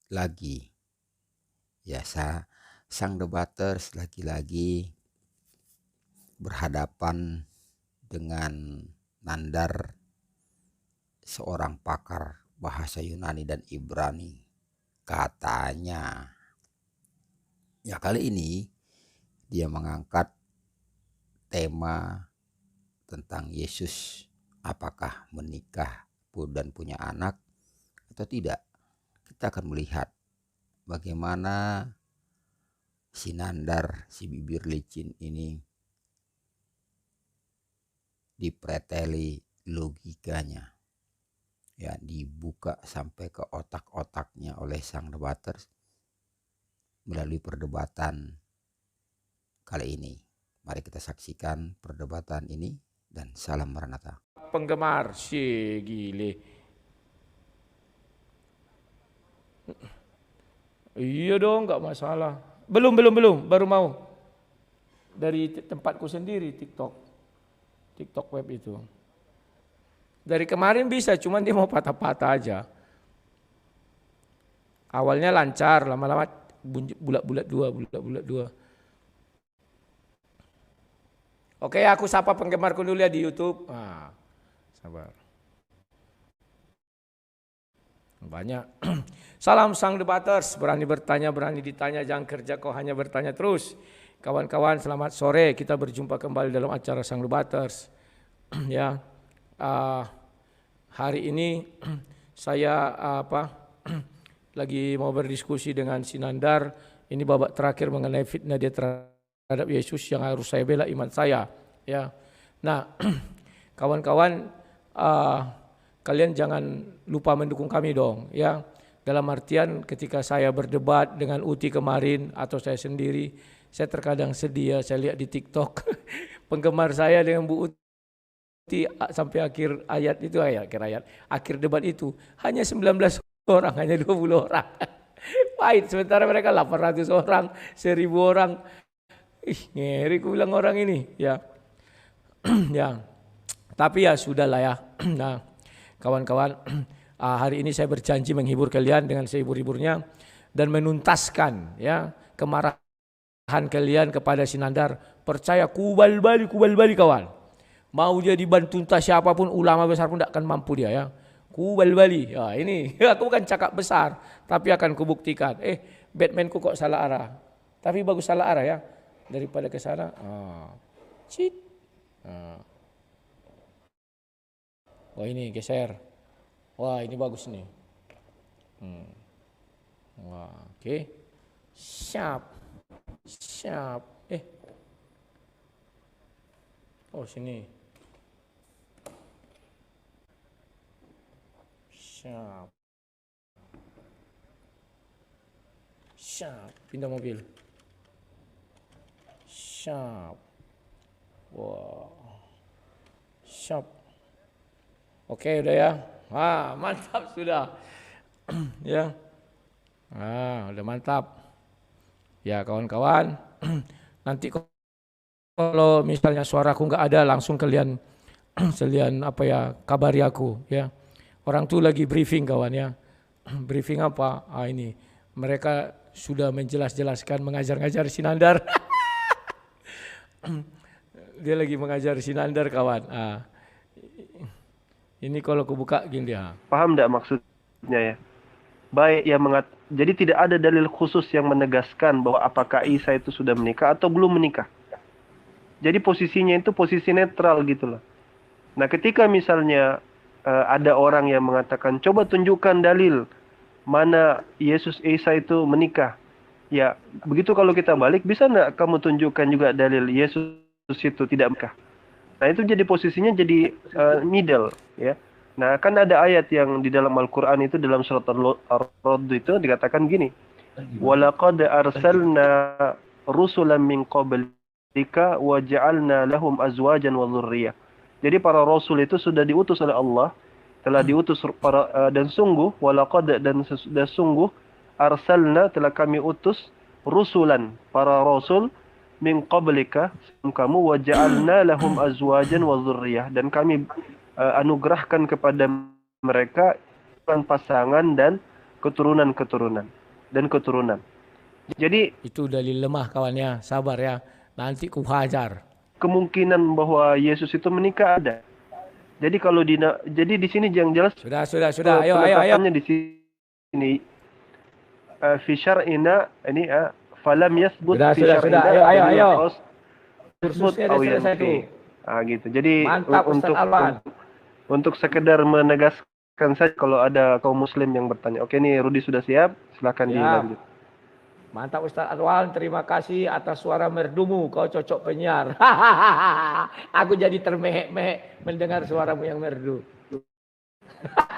lagi. Ya, sang debaters lagi-lagi berhadapan dengan Nandar, seorang pakar bahasa Yunani dan Ibrani. Katanya, ya kali ini dia mengangkat tema tentang Yesus, apakah menikah dan punya anak atau tidak. Kita akan melihat bagaimana si Nandar, si bibir licin ini dipreteli logikanya. Ya, dibuka sampai ke otak-otaknya oleh sang debaters melalui perdebatan kali ini. Mari kita saksikan perdebatan ini dan salam Maranatha. Penggemar, gile. Iya dong, nggak masalah. Belum, baru mau. Dari tempatku sendiri, TikTok web itu. Dari kemarin bisa, cuman dia mau patah-patah aja. Awalnya lancar, lama-lama bulat-bulat dua. Oke, aku sapa penggemarku dulu ya di YouTube. Sabar. Banyak. Salam sang debaters, berani bertanya, berani ditanya, jangan kerja kau hanya bertanya terus. Kawan-kawan, selamat sore. Kita berjumpa kembali dalam acara sang debaters. Ya, hari ini saya lagi mau berdiskusi dengan Sinandar. Ini babak terakhir mengenai fitnah dia terhadap Yesus yang harus saya bela iman saya. Ya, nah, kawan-kawan, kalian jangan lupa mendukung kami dong, ya. Dalam artian ketika saya berdebat dengan Uti kemarin atau saya sendiri, saya terkadang sedih ya, saya lihat di TikTok penggemar saya dengan Bu Uti sampai akhir ayat itu, akhir debat itu hanya 19 orang, hanya 20 orang. Pahit, sementara mereka 800 orang, 1000 orang. Ngeri ku bilang orang ini, ya. Ya. Tapi ya sudahlah ya. Nah, kawan-kawan, hari ini saya berjanji menghibur kalian dengan sehibur-hiburnya dan menuntaskan ya kemarahan kalian kepada Sinandar. Percaya kubal bali kawan. Mau jadi bantu entah siapapun, ulama besar pun tidak akan mampu dia ya. Kubal bali. Ya, ini aku bukan cakap besar, tapi akan kubuktikan. Batmanku kok salah arah. Tapi bagus salah arah ya. Daripada ke sana. Cheat. Wah, ini geser. Wah, ini bagus nih. Wah, oke. Siap. Oh, sini. Siap. Pindah mobil. Siap. Wah. Siap. Oke, udah ya. Mantap sudah. Ya. Udah mantap. Ya, kawan-kawan. Nanti kalau misalnya suaraku nggak ada, langsung kalian kabari aku ya. Orang tuh lagi briefing kawan ya. Briefing apa? Ini mereka sudah menjelaskan mengajar-ngajar Sinandar. Dia lagi mengajar Sinandar kawan. Ini kalau aku buka gini ya. Paham enggak maksudnya ya? Baik yang jadi tidak ada dalil khusus yang menegaskan bahwa apakah Isa itu sudah menikah atau belum menikah. Jadi posisinya itu posisi netral gitu loh. Nah, ketika misalnya ada orang yang mengatakan coba tunjukkan dalil mana Yesus Isa itu menikah. Ya, begitu kalau kita balik, bisa enggak kamu tunjukkan juga dalil Yesus itu tidak menikah? Nah, itu jadi posisinya jadi middle ya. Nah, kan ada ayat yang di dalam Al-Qur'an itu dalam surat Ar-Rad itu dikatakan gini. Walaqad arsalna rusulan min qablika wa ja'alna lahum azwajan wa dhurriyyah. Jadi para rasul itu sudah diutus oleh Allah, telah diutus dan sungguh sungguh arsalna telah kami utus rusulan para rasul min qablika kamu wa ja'alna lahum azwajan wa dhurriyyah, dan kami anugerahkan kepada mereka pasangan dan keturunan dan keturunan. Jadi Itu dalil lemah kawannya, sabar ya. Nanti ku hajar. kemungkinan bahwa Yesus itu menikah ada. Jadi kalau jadi di sini yang jelas Sudah. Ayo. penetapannya di sini fi syar'ina ini falam yasbut fi Sudah. syar'ina. Ayo. Tersebut Kursusnya ada selesai tuh. gitu. Jadi Mantap Ustaz Alwan. untuk sekedar menegaskan saja kalau ada kaum muslim yang bertanya. Oke nih Rudi sudah siap, silakan dilanjut. Mantap Ustaz Alwan, terima kasih atas suara merdumu. Kau cocok penyiar. Aku jadi termehek-mehek mendengar suaramu yang merdu.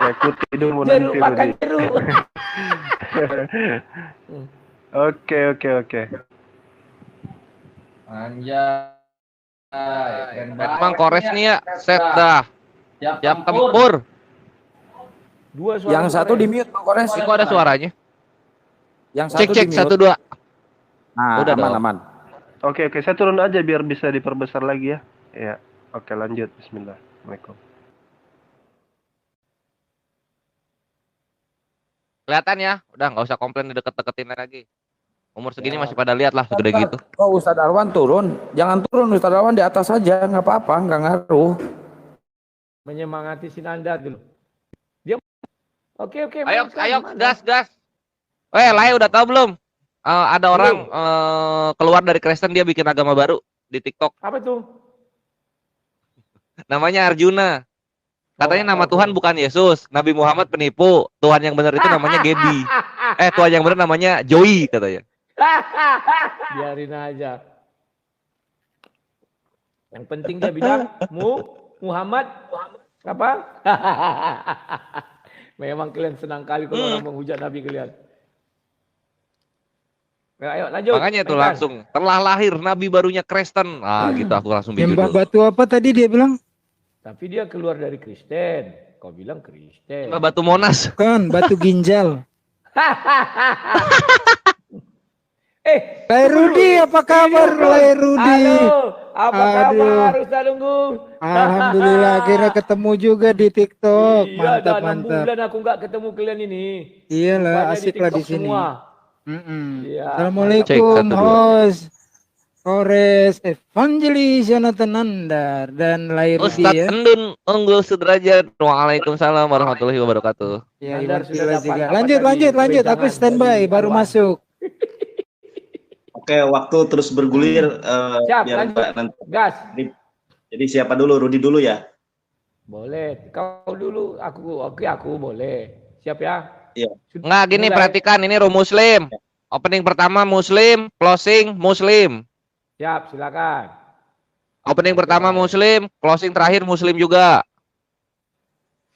Ya, hidungmu Jeruk nanti makan Rudi. jeruk. Oke. Anjay. Emang kores nih ya, set dah. Jam tempur. Dua suara. Yang satu di mute Bang Kores. Itu ada suaranya. Yang satu Cek di mute. 1 2. Nah, Udah dong. aman. Oke, saya turun aja biar bisa diperbesar lagi ya. Ya. Oke, lanjut. Bismillahirrahmanirrahim. Kelihatan ya, udah nggak usah komplain dideket-deketin lagi. Umur segini masih pada lihat lah segede gitu. Oh, Ustadz Alwan turun. Jangan turun, Ustadz Alwan di atas saja, nggak apa-apa, nggak ngaruh. Menyemangati Sinanda dulu. Dia Oke. Ayo, mana? gas. Lai udah tahu belum? Ada orang keluar dari Kristen, dia bikin agama baru di TikTok. Apa tuh? Namanya Arjuna. Katanya nama Tuhan bukan Yesus, Nabi Muhammad penipu. Tuhan yang benar itu namanya Gedi. Tuhan yang benar namanya Joey katanya. Biarin aja. Yang penting dia bilang Muhammad apa? Memang kalian senang kali kalau orang menghujat Nabi kalian. Ayo lanjut. Makanya tuh langsung telah lahir Nabi barunya Kristen. Gitu aku langsung bikin Nyembah batu apa tadi dia bilang? Tapi dia keluar dari Kristen. Kau bilang Kristen. Batu Monas. Kan batu ginjal. Lai Rudi, apa kabar Lai Rudi? Halo, apa kabar Ustaz Lunggu? Alhamdulillah akhirnya ketemu juga di TikTok. Iya, Mantap. 6 bulan aku nggak ketemu kalian ini. Iyalah, asik lah di TikTok sini. semua. Iya. Cek Assalamualaikum 1 2. host Kores Evangelis Jonathan Nandar dan Lai Rudi Ustadz ya. Endun Unggul Sudrajat. Waalaikumsalam warahmatullahi wabarakatuh. Ya, Nandar Iwan sudah Pila dapat juga. apa Lanjut. tadi? Aku Jangan standby dari baru Alwan. masuk. Oke, waktu terus bergulir Siap, biar lanjut. Mbak nanti. Gas. Jadi siapa dulu? Rudi dulu ya? Boleh. Kau dulu, aku boleh. Siap ya? Iya. Nggak gini, Mulai. perhatikan ini room Muslim. Opening pertama Muslim, closing Muslim. Siap, silakan. Opening pertama Muslim, closing terakhir Muslim juga.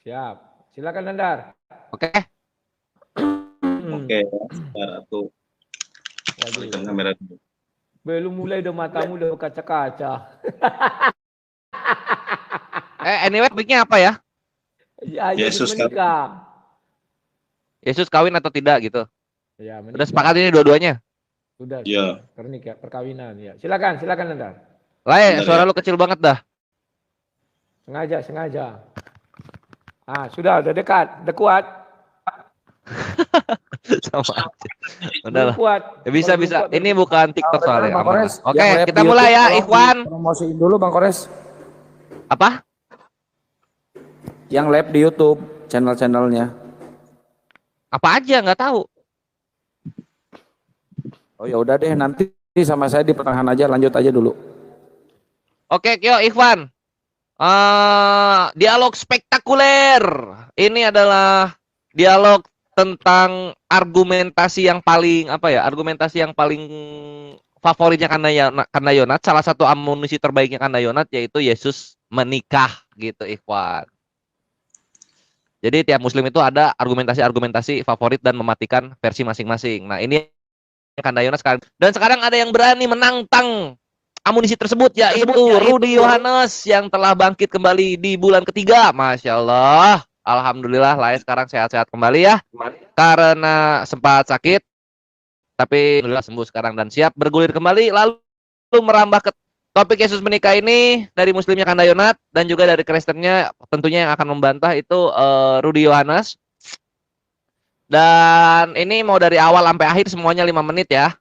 Siap. Silakan Nandar. Oke? Oke, sebentar aku balikan kamera dulu. Belum mulai udah matamu udah kaca-kaca. Anyway, topiknya apa ya? Ya, Yesus menikah. Yesus kawin atau tidak gitu. Ya, Udah menikah. sepakat ini dua-duanya? Sudah. Iya. Pernikah, perkawinan ya. Silakan Nandar. Lai, Bener, suara ya? lu kecil banget dah. Sengaja. Sudah dekat, udah kuat. Sama aja. Udah Belum lah. kuat. Ya, bisa. Kalau belum Ini kuat, bukan TikTok soalnya. Bang Aman lah. Kores, Oke, yang live kita di mulai YouTube, ya, tolong Ikhwan. Promosiin dulu Bang Kores. Apa? Yang live di YouTube, channel-channelnya. Apa aja, nggak tahu. Oh ya udah deh, nanti sama saya di pertengahan aja, lanjut aja dulu. Oke, Kyo, Ikhwan. Dialog spektakuler. Ini adalah dialog tentang argumentasi yang paling argumentasi yang paling favoritnya Kandayonat. Salah satu amunisi terbaiknya Kandayonat yaitu Yesus menikah gitu, Ikhwan. Jadi tiap muslim itu ada argumentasi favorit dan mematikan versi masing-masing. Nah, ini Kandayonat sekarang. Dan sekarang ada yang berani menantang amunisi tersebut yaitu Rudi Yohanes yang telah bangkit kembali di bulan ketiga. Masya Allah. Alhamdulillah lah sekarang sehat-sehat kembali ya. Karena sempat sakit. Tapi alhamdulillah sembuh sekarang dan siap bergulir kembali. Lalu merambah ke topik Yesus menikah ini dari muslimnya Kandayonat dan juga dari Kristennya tentunya yang akan membantah itu Rudi Yohanes. Dan ini mau dari awal sampai akhir semuanya 5 menit ya.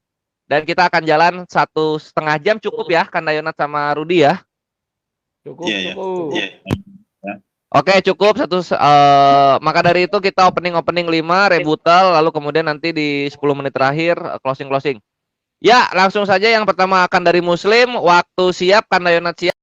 Dan kita akan jalan 1,5 jam cukup ya, Kanda Yonat sama Rudi ya. Cukup, Iya, cukup. iya. Oke, cukup maka dari itu kita opening 5, rebuttal, lalu kemudian nanti di 10 menit terakhir closing. Ya, langsung saja yang pertama akan dari Muslim, waktu siap, Kanda Yonat siap.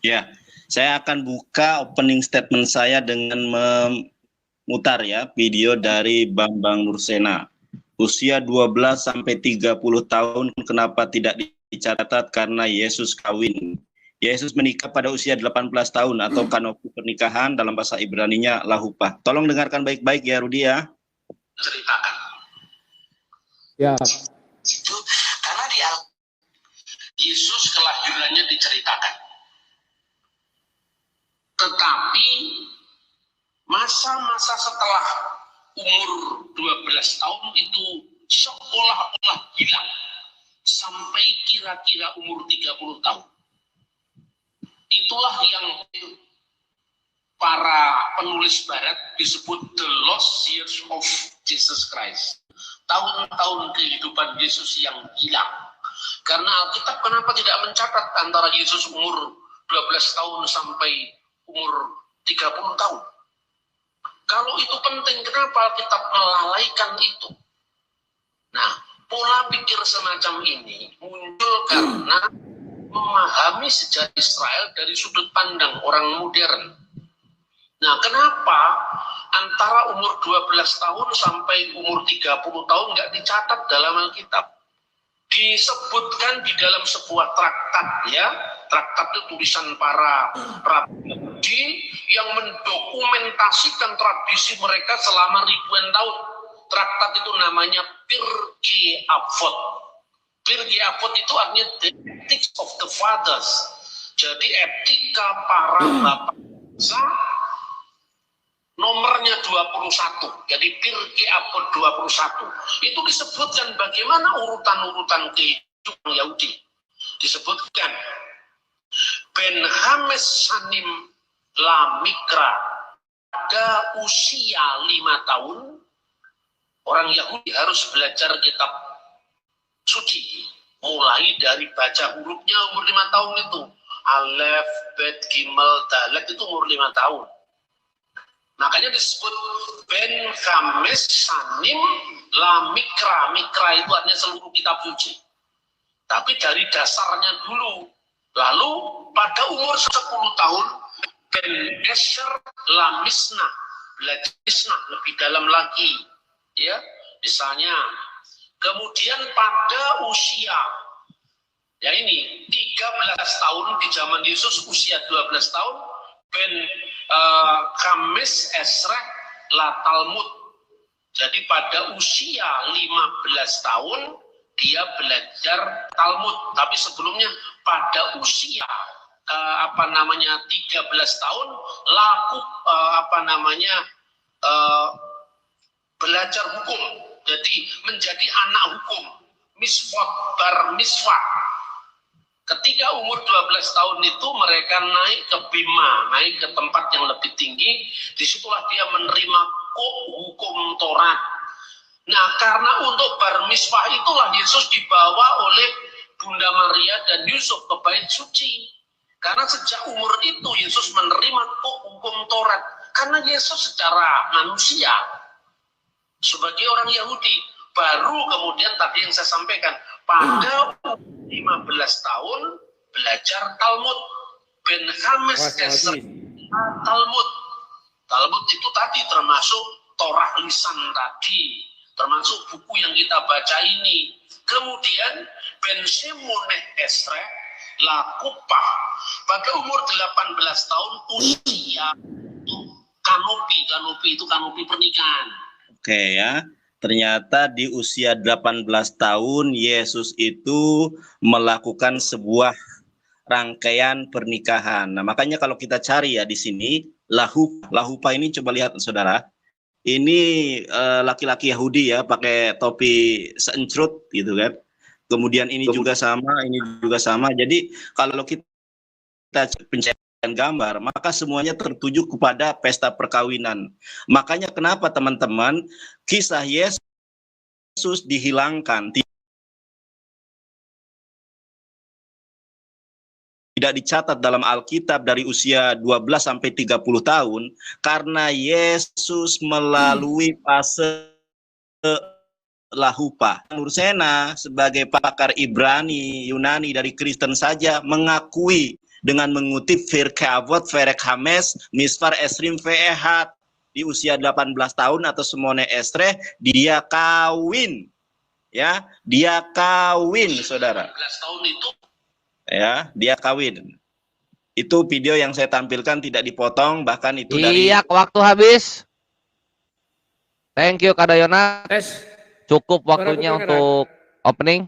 Ya, saya akan buka opening statement saya dengan memutar ya video dari Bambang Nursena. Usia 12 sampai 30 tahun kenapa tidak dicatat? Karena Yesus kawin. Yesus menikah pada usia 18 tahun atau kanopi pernikahan dalam bahasa Ibraninya lahupah. Tolong dengarkan baik-baik ya Rudi ya. Ceritakan. Ya. Itu karena di Yesus kelahirannya diceritakan. Tetapi masa-masa setelah umur 12 tahun itu seolah-olah hilang sampai kira-kira umur 30 tahun. Itulah yang para penulis barat disebut the lost years of Jesus Christ. Tahun-tahun kehidupan Yesus yang hilang. Karena Alkitab kenapa tidak mencatat antara Yesus umur 12 tahun sampai umur 30 tahun? Kalau itu penting, kenapa Alkitab melalaikan itu? Nah, pola pikir semacam ini muncul karena memahami sejarah Israel dari sudut pandang orang modern. Nah, kenapa antara umur 12 tahun sampai umur 30 tahun nggak dicatat dalam Alkitab? Disebutkan di dalam sebuah traktat ya. Traktat itu tulisan para Yahudi yang mendokumentasikan tradisi mereka selama ribuan tahun. Traktat itu namanya Pirkei Avot. Pirkei Avot itu artinya the ethics of the fathers. Jadi etika para bapak bangsa. Nomornya 21. Jadi Pirkei Avot 21. Itu disebutkan bagaimana urutan-urutan kehidupan Yahudi. Disebutkan Ben Hames Sanim La Mikra pada usia 5 tahun orang Yahudi harus belajar kitab suci. Mulai dari baca hurufnya umur 5 tahun itu. Alef, Bet, Gimel, Dalet itu umur 5 tahun. Makanya disebut Ben Hames Sanim La Mikra. Mikra itu artinya seluruh kitab suci. Tapi dari dasarnya dulu. Lalu pada umur 10 tahun Ben Esher La Misna. Belajar Misna lebih dalam lagi. Ya, misalnya. Kemudian pada usia ya ini 13 tahun di zaman Yesus usia 12 tahun Ben Hames Esrek La Talmud. Jadi pada usia 15 tahun dia belajar Talmud. Tapi sebelumnya pada usia 13 tahun laku belajar hukum. Jadi menjadi anak hukum. Miswat bar miswah. Ketika umur 12 tahun itu mereka naik ke Bima, naik ke tempat yang lebih tinggi. Disitulah dia menerima hukum Taurat. Nah, karena untuk bar miswah itulah Yesus dibawa oleh Bunda Maria dan Yusuf ke bait suci. Karena sejak umur itu Yesus menerima hukum Taurat. Karena Yesus secara manusia sebagai orang Yahudi baru kemudian tadi yang saya sampaikan pada 15 tahun belajar Talmud. Ben Hames Esra Talmud. Talmud itu tadi termasuk Torah lisan tadi, termasuk buku yang kita baca ini. Kemudian Ben Shemoneh Esra Lakupah pada umur 18 tahun usia kanopi itu kanopi pernikahan. Oke ya. Ternyata di usia 18 tahun Yesus itu melakukan sebuah rangkaian pernikahan. Nah, makanya kalau kita cari ya di sini lahupa ini coba lihat saudara. Ini laki-laki Yahudi ya pakai topi seencrut gitu kan. Kemudian ini juga sama, ini juga sama. Jadi kalau kita pencet gambar, maka semuanya tertuju kepada pesta perkawinan. Makanya kenapa teman-teman kisah Yesus dihilangkan, tidak dicatat dalam Alkitab dari usia 12 sampai 30 tahun, karena Yesus melalui fase lahupa. Nursena sebagai pakar Ibrani, Yunani dari Kristen saja mengakui dengan mengutip Pirkei Avot, Perek Hames, Misfar Esrim Ve'ehat, di usia 18 tahun atau Semone Estre, dia kawin. Ya, dia kawin, saudara. 18 tahun itu. Ya, dia kawin. Itu video yang saya tampilkan tidak dipotong, bahkan itu dari... Iya, waktu habis. Thank you, Kak Dayona. Tes. Cukup waktunya untuk opening.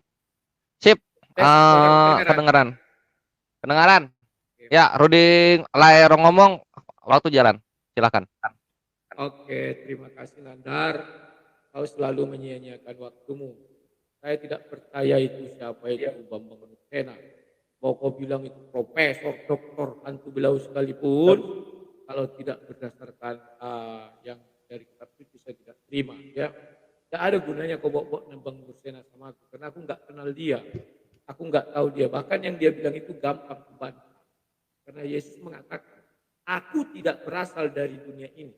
Sip. Kedengaran. Kedengaran. Ya, Rudi Lairo ngomong, waktu jalan. Silakan. Oke, terima kasih Nandar. Kau selalu menyia-nyiakan waktumu. Saya tidak percaya itu siapa itu Bambang Nursena. Mau kau bilang itu profesor, doktor, hantu belau sekalipun, kalau tidak berdasarkan yang dari kitab suci saya tidak terima. Ya, tidak ada gunanya kau bawa Bambang Nursena sama aku, karena aku nggak kenal dia, aku nggak tahu dia. Bahkan yang dia bilang itu gampang membantah, karena Yesus mengatakan, aku tidak berasal dari dunia ini.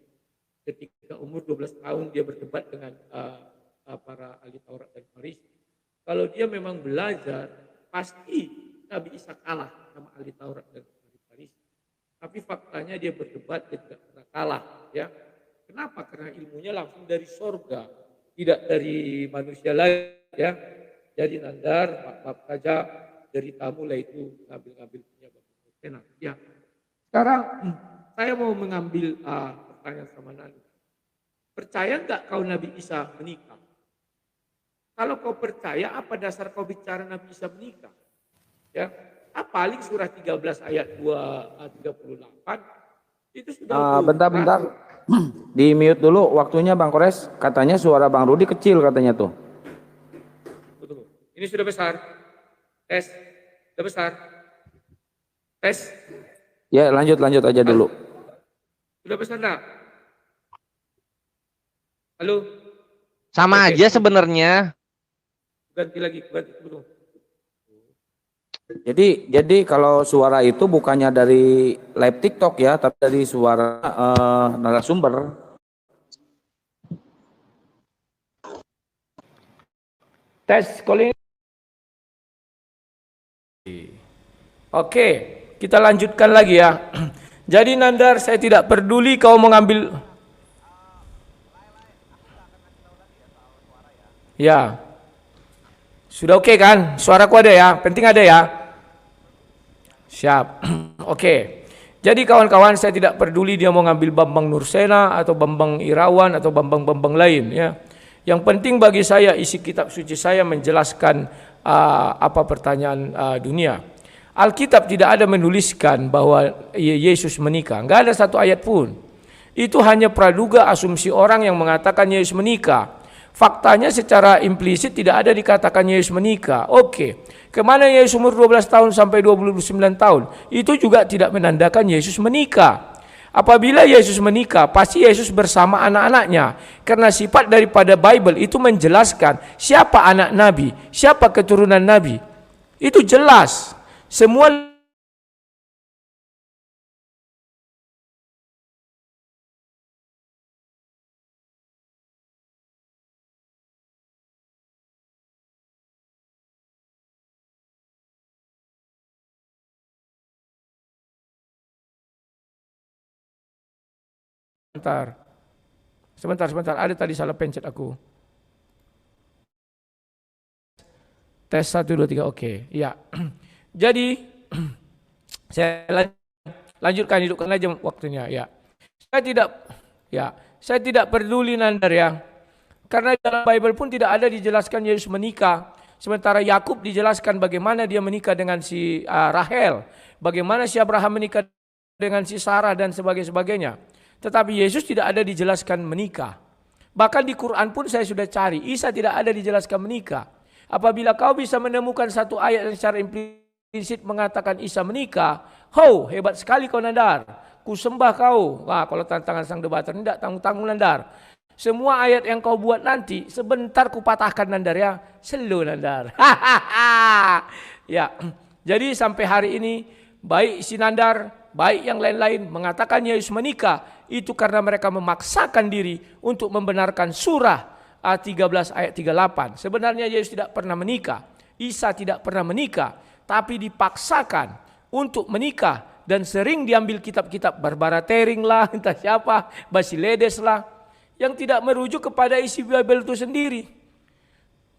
Ketika umur 12 tahun dia berdebat dengan para ahli Taurat dan Farisi. Kalau dia memang belajar, pasti Nabi Isa kalah sama ahli Taurat dan ahli Farisi. Tapi faktanya dia berdebat, dia tidak pernah kalah. Ya. Kenapa? Karena ilmunya langsung dari sorga, tidak dari manusia lain. Ya. Jadi Nandar, maaf saja, dari tamu lah itu ngambil punya Bambang Nursena. Ya. Sekarang saya mau mengambil pertanyaan sama Nanda. Percaya enggak kau Nabi Isa menikah? Kalau kau percaya, apa dasar kau bicara Nabi Isa menikah? Ya, paling surah 13 ayat 38 itu sudah. Bentar. Di mute dulu waktunya Bang Kores. Katanya suara Bang Rudi kecil katanya tuh. Tunggu. Ini sudah besar. Tes. Sudah besar. Tes. Ya, lanjut aja dulu. Sudah besar enggak? Halo. Sama aja sebenarnya. Ganti lagi, dulu. Jadi kalau suara itu bukannya dari live TikTok ya, tapi dari suara narasumber. Tes calling. Oke, kita lanjutkan lagi ya. Jadi Nandar, saya tidak peduli kau mengambil. Ya. Sudah oke kan? Suaraku ada ya? Penting ada ya? Siap. Oke. Jadi kawan-kawan, saya tidak peduli dia mau ngambil Bambang Nursena atau Bambang Irawan atau Bambang-Bambang lain ya. Yang penting bagi saya isi kitab suci saya menjelaskan apa pertanyaan dunia. Alkitab tidak ada menuliskan bahwa Yesus menikah. Enggak ada satu ayat pun. Itu hanya praduga asumsi orang yang mengatakan Yesus menikah. Faktanya secara implisit tidak ada dikatakan Yesus menikah. Oke, kemana Yesus umur 12 tahun sampai 29 tahun? Itu juga tidak menandakan Yesus menikah. Apabila Yesus menikah, pasti Yesus bersama anak-anaknya. Karena sifat daripada Bible itu menjelaskan siapa anak Nabi, siapa keturunan Nabi. Itu jelas. Semua Sebentar. Ada tadi salah pencet aku. Tes 1, 2, 3, oke. Ya. Jadi, saya lanjutkan, hidupkan aja waktunya. Ya. Saya tidak peduli Nandar ya. Karena dalam Bible pun tidak ada dijelaskan Yesus menikah. Sementara Yakub dijelaskan bagaimana dia menikah dengan si Rahel. Bagaimana si Abraham menikah dengan si Sarah dan sebagainya. Tetapi Yesus tidak ada dijelaskan menikah. Bahkan di Quran pun saya sudah cari, Isa tidak ada dijelaskan menikah. Apabila kau bisa menemukan satu ayat yang secara implisit prinsip mengatakan Isa menikah, ho, hebat sekali kau Nandar, ku sembah kau. Wah, kalau tantangan sang debater ini tidak tanggung-tanggung Nandar. Semua ayat yang kau buat nanti sebentar ku patahkan Nandar ya, selo Nandar. Ya, jadi sampai hari ini baik Sinandar, baik yang lain-lain mengatakan Yesus menikah itu karena mereka memaksakan diri untuk membenarkan surah 13 ayat 38. Sebenarnya Yesus tidak pernah menikah, Isa tidak pernah menikah, tapi dipaksakan untuk menikah dan sering diambil kitab-kitab Barbara Tering lah, entah siapa, Basiledes lah, yang tidak merujuk kepada isi Bible itu sendiri.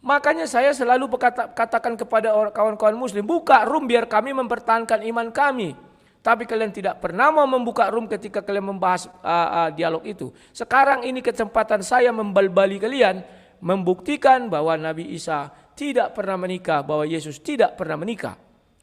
Makanya saya selalu katakan kepada kawan-kawan muslim, buka room biar kami mempertahankan iman kami. Tapi kalian tidak pernah mau membuka room ketika kalian membahas dialog itu. Sekarang ini kesempatan saya membalbali kalian, membuktikan bahwa Nabi Isa tidak pernah menikah, bahwa Yesus tidak pernah menikah.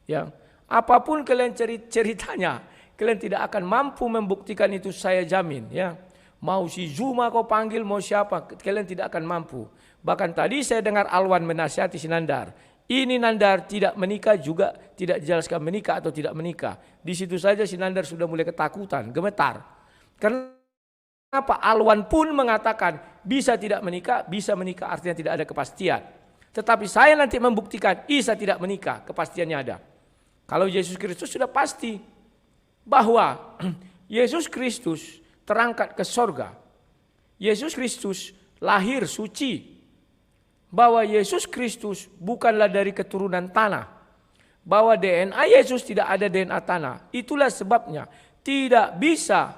Ya, apapun kalian ceritanya, kalian tidak akan mampu membuktikan itu, saya jamin. Ya, mau si Zuma kau panggil, mau siapa, kalian tidak akan mampu. Bahkan tadi saya dengar Alwan menasihati si Nandar. Ini Nandar tidak menikah juga tidak dijelaskan menikah atau tidak menikah. Di situ saja si Nandar sudah mulai ketakutan, gemetar. Kenapa? Alwan pun mengatakan bisa tidak menikah, bisa menikah, artinya tidak ada kepastian. Tetapi saya nanti membuktikan Isa tidak menikah, kepastiannya ada. Kalau Yesus Kristus sudah pasti bahwa Yesus Kristus terangkat ke sorga. Yesus Kristus lahir suci. Bahwa Yesus Kristus bukanlah dari keturunan tanah. Bahwa DNA Yesus tidak ada DNA tanah. Itulah sebabnya tidak bisa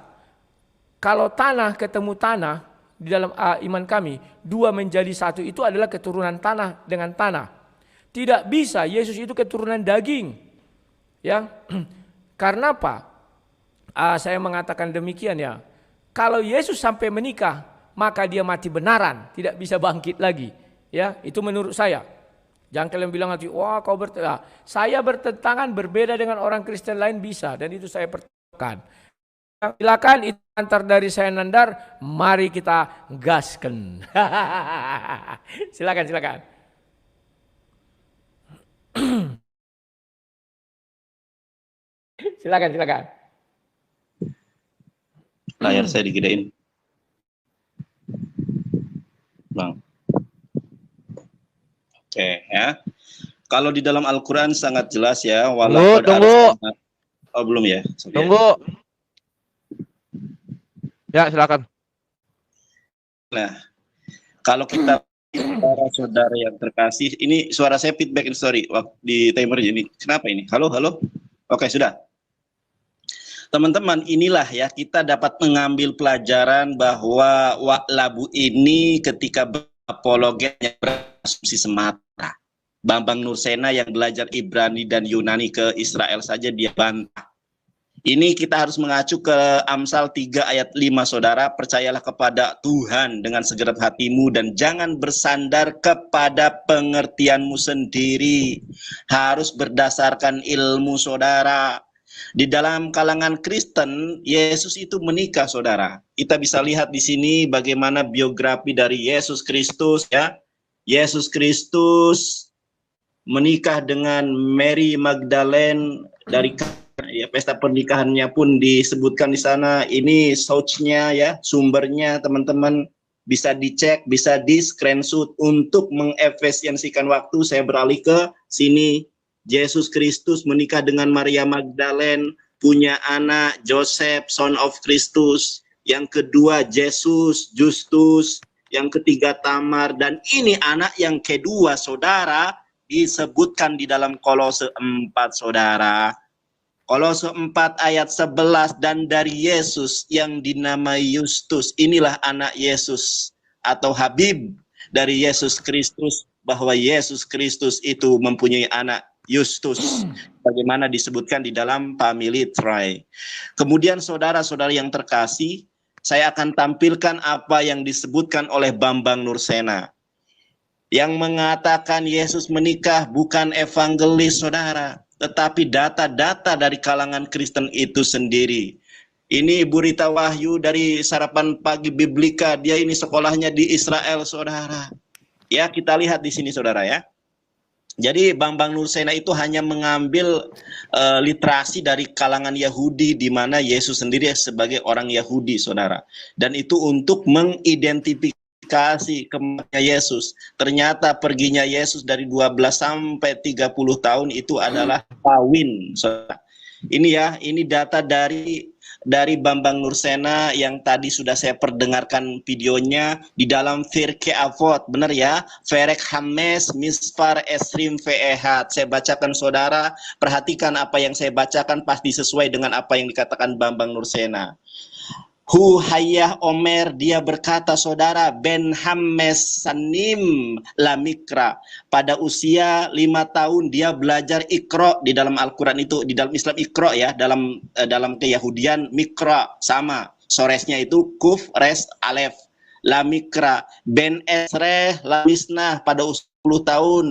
kalau tanah ketemu tanah di dalam iman kami, dua menjadi satu, itu adalah keturunan tanah dengan tanah. Tidak bisa, Yesus itu keturunan daging. Ya, karena apa? Saya mengatakan demikian ya. Kalau Yesus sampai menikah, maka dia mati benaran, tidak bisa bangkit lagi. Ya, itu menurut saya. Jangan kalian bilang nanti, wah kau bertentangan. Saya bertentangan berbeda dengan orang Kristen lain bisa, dan itu saya pertahankan. Silakan itu antar dari saya Nandar, mari kita gaskan. Silakan. Silakan. Layar saya digedein, Bang. Oke ya. Kalau di dalam Al-Quran sangat jelas ya. Tunggu. Oh belum ya. Sorry. Tunggu. Ya silakan. Nah, kalau kita saudara yang terkasih, ini suara saya feedback, sorry, di timer ini. Kenapa ini? Halo. Oke sudah. Teman-teman, inilah ya kita dapat mengambil pelajaran bahwa wa'labu ini ketika apologetnya berasumsi semata. Bambang Nursena yang belajar Ibrani dan Yunani ke Israel saja dia bantah. Ini kita harus mengacu ke Amsal 3 ayat 5 saudara. Percayalah kepada Tuhan dengan segenap hatimu dan jangan bersandar kepada pengertianmu sendiri. Harus berdasarkan ilmu saudara. Di dalam kalangan Kristen, Yesus itu menikah saudara. Kita bisa lihat di sini bagaimana biografi dari Yesus Kristus ya. Yesus Kristus menikah dengan Mary Magdalene dari ya, pesta pernikahannya pun disebutkan di sana. Ini source-nya ya, sumbernya teman-teman bisa dicek, bisa di-screenshot untuk mengefisiensikan waktu. Saya beralih ke sini. Yesus Kristus menikah dengan Maria Magdalene, punya anak Joseph, son of Kristus. Yang kedua Yesus, Justus. Yang ketiga Tamar. Dan ini anak yang kedua saudara disebutkan di dalam Kolose 4 saudara. Kolose 4 ayat 11, dan dari Yesus yang dinamai Justus, inilah anak Yesus atau Habib dari Yesus Kristus, bahwa Yesus Kristus itu mempunyai anak Justus, bagaimana disebutkan di dalam family tree. Kemudian saudara-saudara yang terkasih, saya akan tampilkan apa yang disebutkan oleh Bambang Nursena, yang mengatakan Yesus menikah bukan evangelis saudara, tetapi data-data dari kalangan Kristen itu sendiri. Ini Ibu Rita Wahyu dari Sarapan Pagi Biblika, dia ini sekolahnya di Israel saudara. Ya, kita lihat di sini saudara ya. Jadi Bambang Nursena itu hanya mengambil literasi dari kalangan Yahudi di mana Yesus sendiri sebagai orang Yahudi, saudara. Dan itu untuk mengidentifikasi kematian Yesus. Ternyata perginya Yesus dari 12 sampai 30 tahun itu adalah kawin, saudara. Ini ya, ini data dari Bambang Nursena yang tadi sudah saya perdengarkan videonya di dalam Firke Avot, benar ya? Ferek Hames Misfar Esrim Veehat. Saya bacakan saudara, perhatikan apa yang saya bacakan pasti sesuai dengan apa yang dikatakan Bambang Nursena. Hu Hayah Omer, dia berkata saudara, Ben Hames Sanim Lamikra, pada usia 5 tahun dia belajar Iqra. Di dalam Al-Quran itu, di dalam Islam Iqra ya, dalam keyahudian Mikra, sama soresnya itu Kuf Res Alef. Lamikra. Ben Esreh Lamisnah, pada usia 10 tahun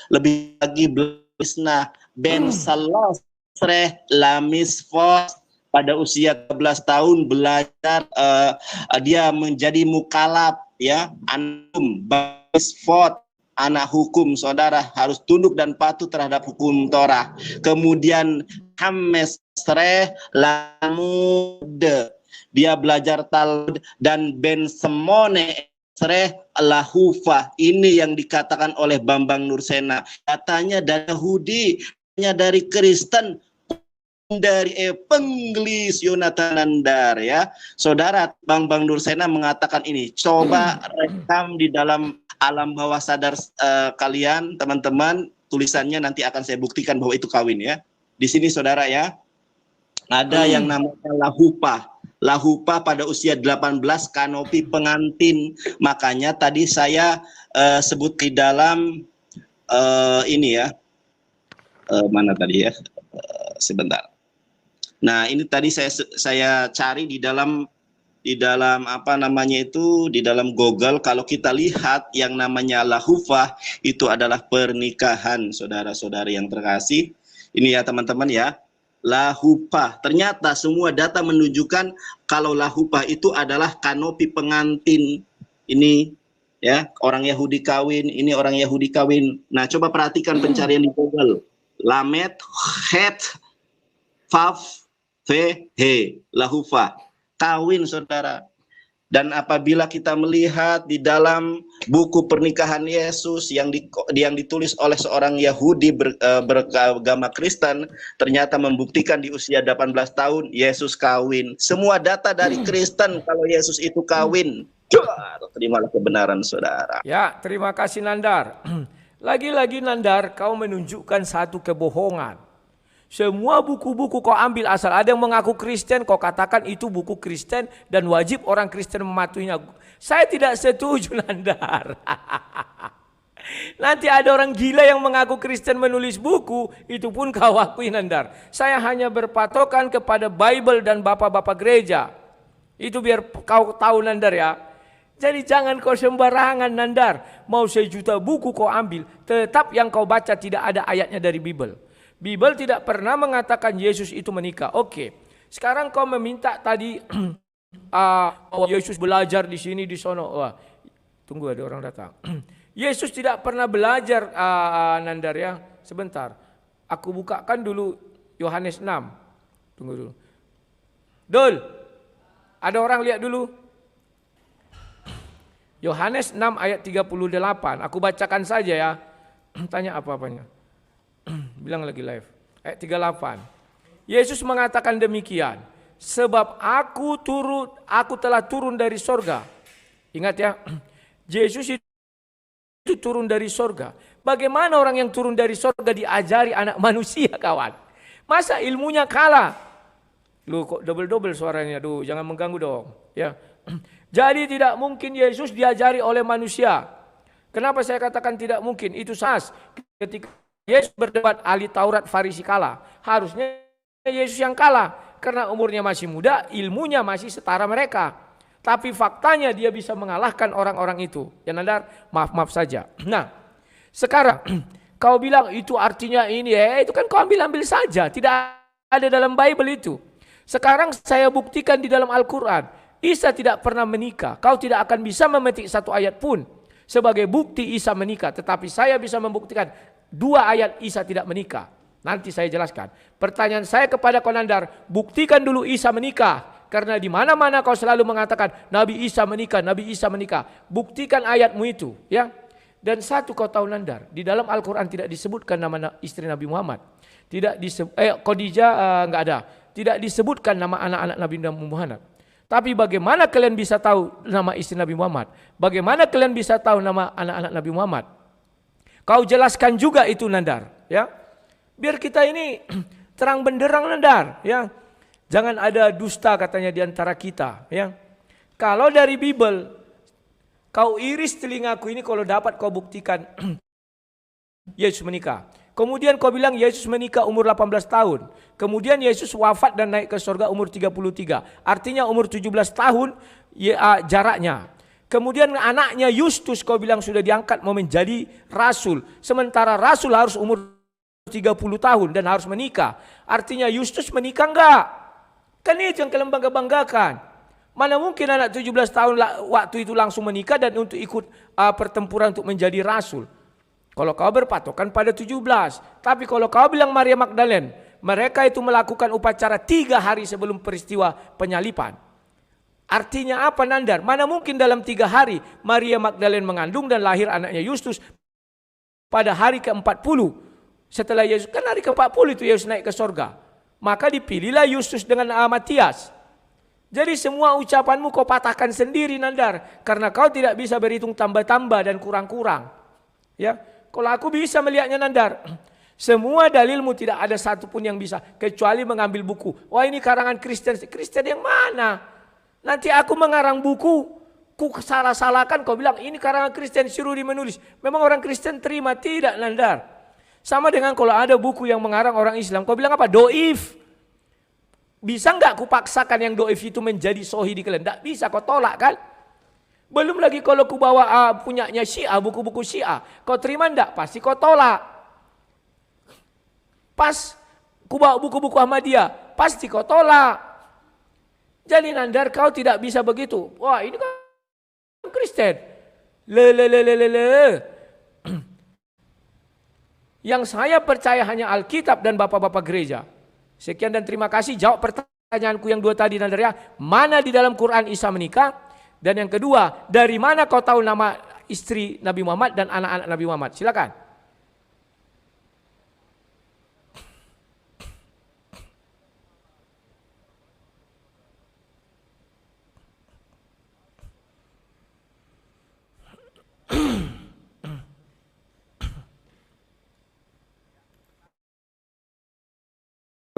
lebih lagi Lamisnah. Ben Salas Sreh Lamisfos, pada usia 11 tahun belajar, dia menjadi mukalaf ya, anum basfot, anak hukum, saudara harus tunduk dan patuh terhadap hukum Torah. Kemudian Hamesreh Lamud, dia belajar Talmud. Dan Ben Semone Sreh Lahufa, ini yang dikatakan oleh Bambang Nursena, katanya dari Yahudi, dari Kristen, dari Penggelis Yonatan Nandar ya. Saudara, Bambang Nursena mengatakan ini. Coba rekam di dalam alam bawah sadar kalian, teman-teman, tulisannya nanti akan saya buktikan bahwa itu kawin ya. Di sini saudara ya, ada yang namanya Lahupa. Lahupa pada usia 18, kanopi pengantin. Makanya tadi saya sebut di dalam ini ya. Mana tadi ya? Sebentar. Nah, ini tadi saya cari di dalam apa namanya itu, di dalam Google. Kalau kita lihat yang namanya lahufah itu adalah pernikahan, saudara-saudari yang terkasih. Ini ya teman-teman ya, lahufah. Ternyata semua data menunjukkan kalau lahufah itu adalah kanopi pengantin. Ini ya, orang Yahudi kawin, ini orang Yahudi kawin. Nah, coba perhatikan pencarian di Google. Lamet, Het, Faf, He, Lahufa, kawin saudara. Dan apabila kita melihat di dalam buku pernikahan Yesus yang ditulis oleh seorang Yahudi beragama Kristen, ternyata membuktikan di usia 18 tahun Yesus kawin. Semua data dari Kristen kalau Yesus itu kawin. Terimalah kebenaran saudara. Ya, terima kasih Nandar. Lagi-lagi Nandar, kau menunjukkan satu kebohongan. Semua buku-buku kau ambil, asal ada yang mengaku Kristen, kau katakan itu buku Kristen dan wajib orang Kristen mematuhinya. Saya tidak setuju Nandar. Nanti ada orang gila yang mengaku Kristen menulis buku, itu pun kau akui Nandar. Saya hanya berpatokan kepada Bible dan bapak-bapak gereja. Itu biar kau tahu Nandar ya. Jadi jangan kau sembarangan Nandar. Mau 1 juta buku kau ambil, tetap yang kau baca tidak ada ayatnya dari Bible. Bible tidak pernah mengatakan Yesus itu menikah. Oke. Sekarang kau meminta tadi Yesus belajar di sini di sono. Wah, tunggu ada orang datang. Yesus tidak pernah belajar Nandar ya. Sebentar. Aku bukakan dulu Yohanes 6. Tunggu dulu. Dul. Ada orang lihat dulu. Yohanes 6 ayat 38. Aku bacakan saja ya. Tanya apa-apanya. Bilang lagi live. Ayat 38. Yesus mengatakan demikian. Sebab aku telah turun dari sorga. Ingat ya. Yesus itu turun dari sorga. Bagaimana orang yang turun dari sorga diajari anak manusia kawan? Masa ilmunya kalah? Lu kok double-double suaranya? Duh, jangan mengganggu dong. Ya. Jadi tidak mungkin Yesus diajari oleh manusia. Kenapa saya katakan tidak mungkin? Itu sas. Ketika Yesus berdebat ahli Taurat Farisi kalah. Harusnya Yesus yang kalah. Karena umurnya masih muda, ilmunya masih setara mereka. Tapi faktanya dia bisa mengalahkan orang-orang itu. Ya Nandar, maaf saja. Nah, sekarang kau bilang itu artinya ini. Itu kan kau ambil saja. Tidak ada dalam Bible itu. Sekarang saya buktikan di dalam Al-Quran. Isa tidak pernah menikah. Kau tidak akan bisa memetik satu ayat pun sebagai bukti Isa menikah. Tetapi saya bisa membuktikan dua ayat Isa tidak menikah. Nanti saya jelaskan. Pertanyaan saya kepada Konandar, buktikan dulu Isa menikah. Karena di mana-mana kau selalu mengatakan Nabi Isa menikah, Nabi Isa menikah. Buktikan ayatmu itu, ya. Dan satu kau tahu Nandar, di dalam Al-Quran tidak disebutkan nama istri Nabi Muhammad. Tidak disebut, Khadijah enggak ada. Tidak disebutkan nama anak-anak Nabi Muhammad. Tapi bagaimana kalian bisa tahu nama istri Nabi Muhammad? Bagaimana kalian bisa tahu nama anak-anak Nabi Muhammad? Kau jelaskan juga itu Nandar, ya. Biar kita ini terang benderang Nandar, ya. Jangan ada dusta katanya di antara kita, ya. Kalau dari Bible, kau iris telingaku ini kalau dapat kau buktikan Yesus menikah. Kemudian kau bilang Yesus menikah umur 18 tahun. Kemudian Yesus wafat dan naik ke surga umur 33. Artinya umur 17 tahun jaraknya. Kemudian anaknya Yustus kau bilang sudah diangkat mau menjadi rasul. Sementara rasul harus umur 30 tahun dan harus menikah. Artinya Yustus menikah enggak? Kan itu yang kalian bangga-banggakan. Mana mungkin anak 17 tahun waktu itu langsung menikah dan untuk ikut pertempuran untuk menjadi rasul. Kalau kau berpatokan pada 17. Tapi kalau kau bilang Maria Magdalene, mereka itu melakukan upacara 3 hari sebelum peristiwa penyalipan. Artinya apa Nandar? Mana mungkin dalam 3 hari Maria Magdalene mengandung dan lahir anaknya Yustus pada hari ke-40. Setelah Yesus, kan hari ke-40 itu Yesus naik ke surga. Maka dipilihlah Yustus dengan Matias. Jadi semua ucapanmu kau patahkan sendiri Nandar. Karena kau tidak bisa berhitung tambah-tambah dan kurang-kurang. Ya, kalau aku bisa melihatnya Nandar. Semua dalilmu tidak ada satupun yang bisa. Kecuali mengambil buku. Wah ini karangan Kristen. Kristen yang mana? Nanti aku mengarang buku. Ku salah-salahkan kau bilang ini karangan Kristen suruh menulis. Memang orang Kristen terima? Tidak Nandar. Sama dengan kalau ada buku yang mengarang orang Islam, kau bilang apa? Doif. Bisa enggak ku paksakan yang doif itu menjadi sohi di kalian? Enggak bisa, kau tolak kan? Belum lagi kalau ku bawa punyanya Syiah, buku-buku Syiah. Kau terima enggak? Pasti kau tolak. Pas ku bawa buku-buku Ahmadiyah, pasti kau tolak. Jadi Nandar kau tidak bisa begitu. Wah ini kan Kristen. Yang saya percaya hanya Alkitab dan bapak-bapak gereja. Sekian dan terima kasih. Jawab pertanyaanku yang 2 tadi Nandar ya. Mana di dalam Quran Isa menikah? Dan yang kedua, dari mana kau tahu nama istri Nabi Muhammad dan anak-anak Nabi Muhammad? Silakan.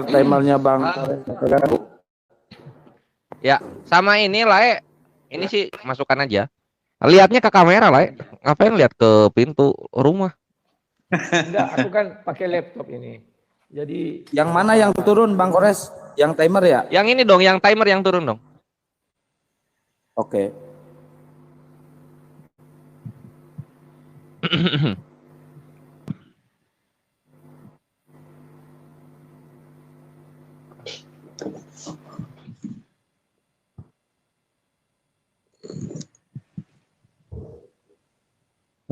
Timernya Bang. Ya, sama ini lah. Ini sih masukkan aja. Lihatnya ke kamera lah. Ngapain lihat ke pintu rumah? Enggak, aku kan pakai laptop ini. Jadi Yang mana yang turun Bang Kores? Yang timer ya? Yang ini dong, yang timer yang turun dong. Oke.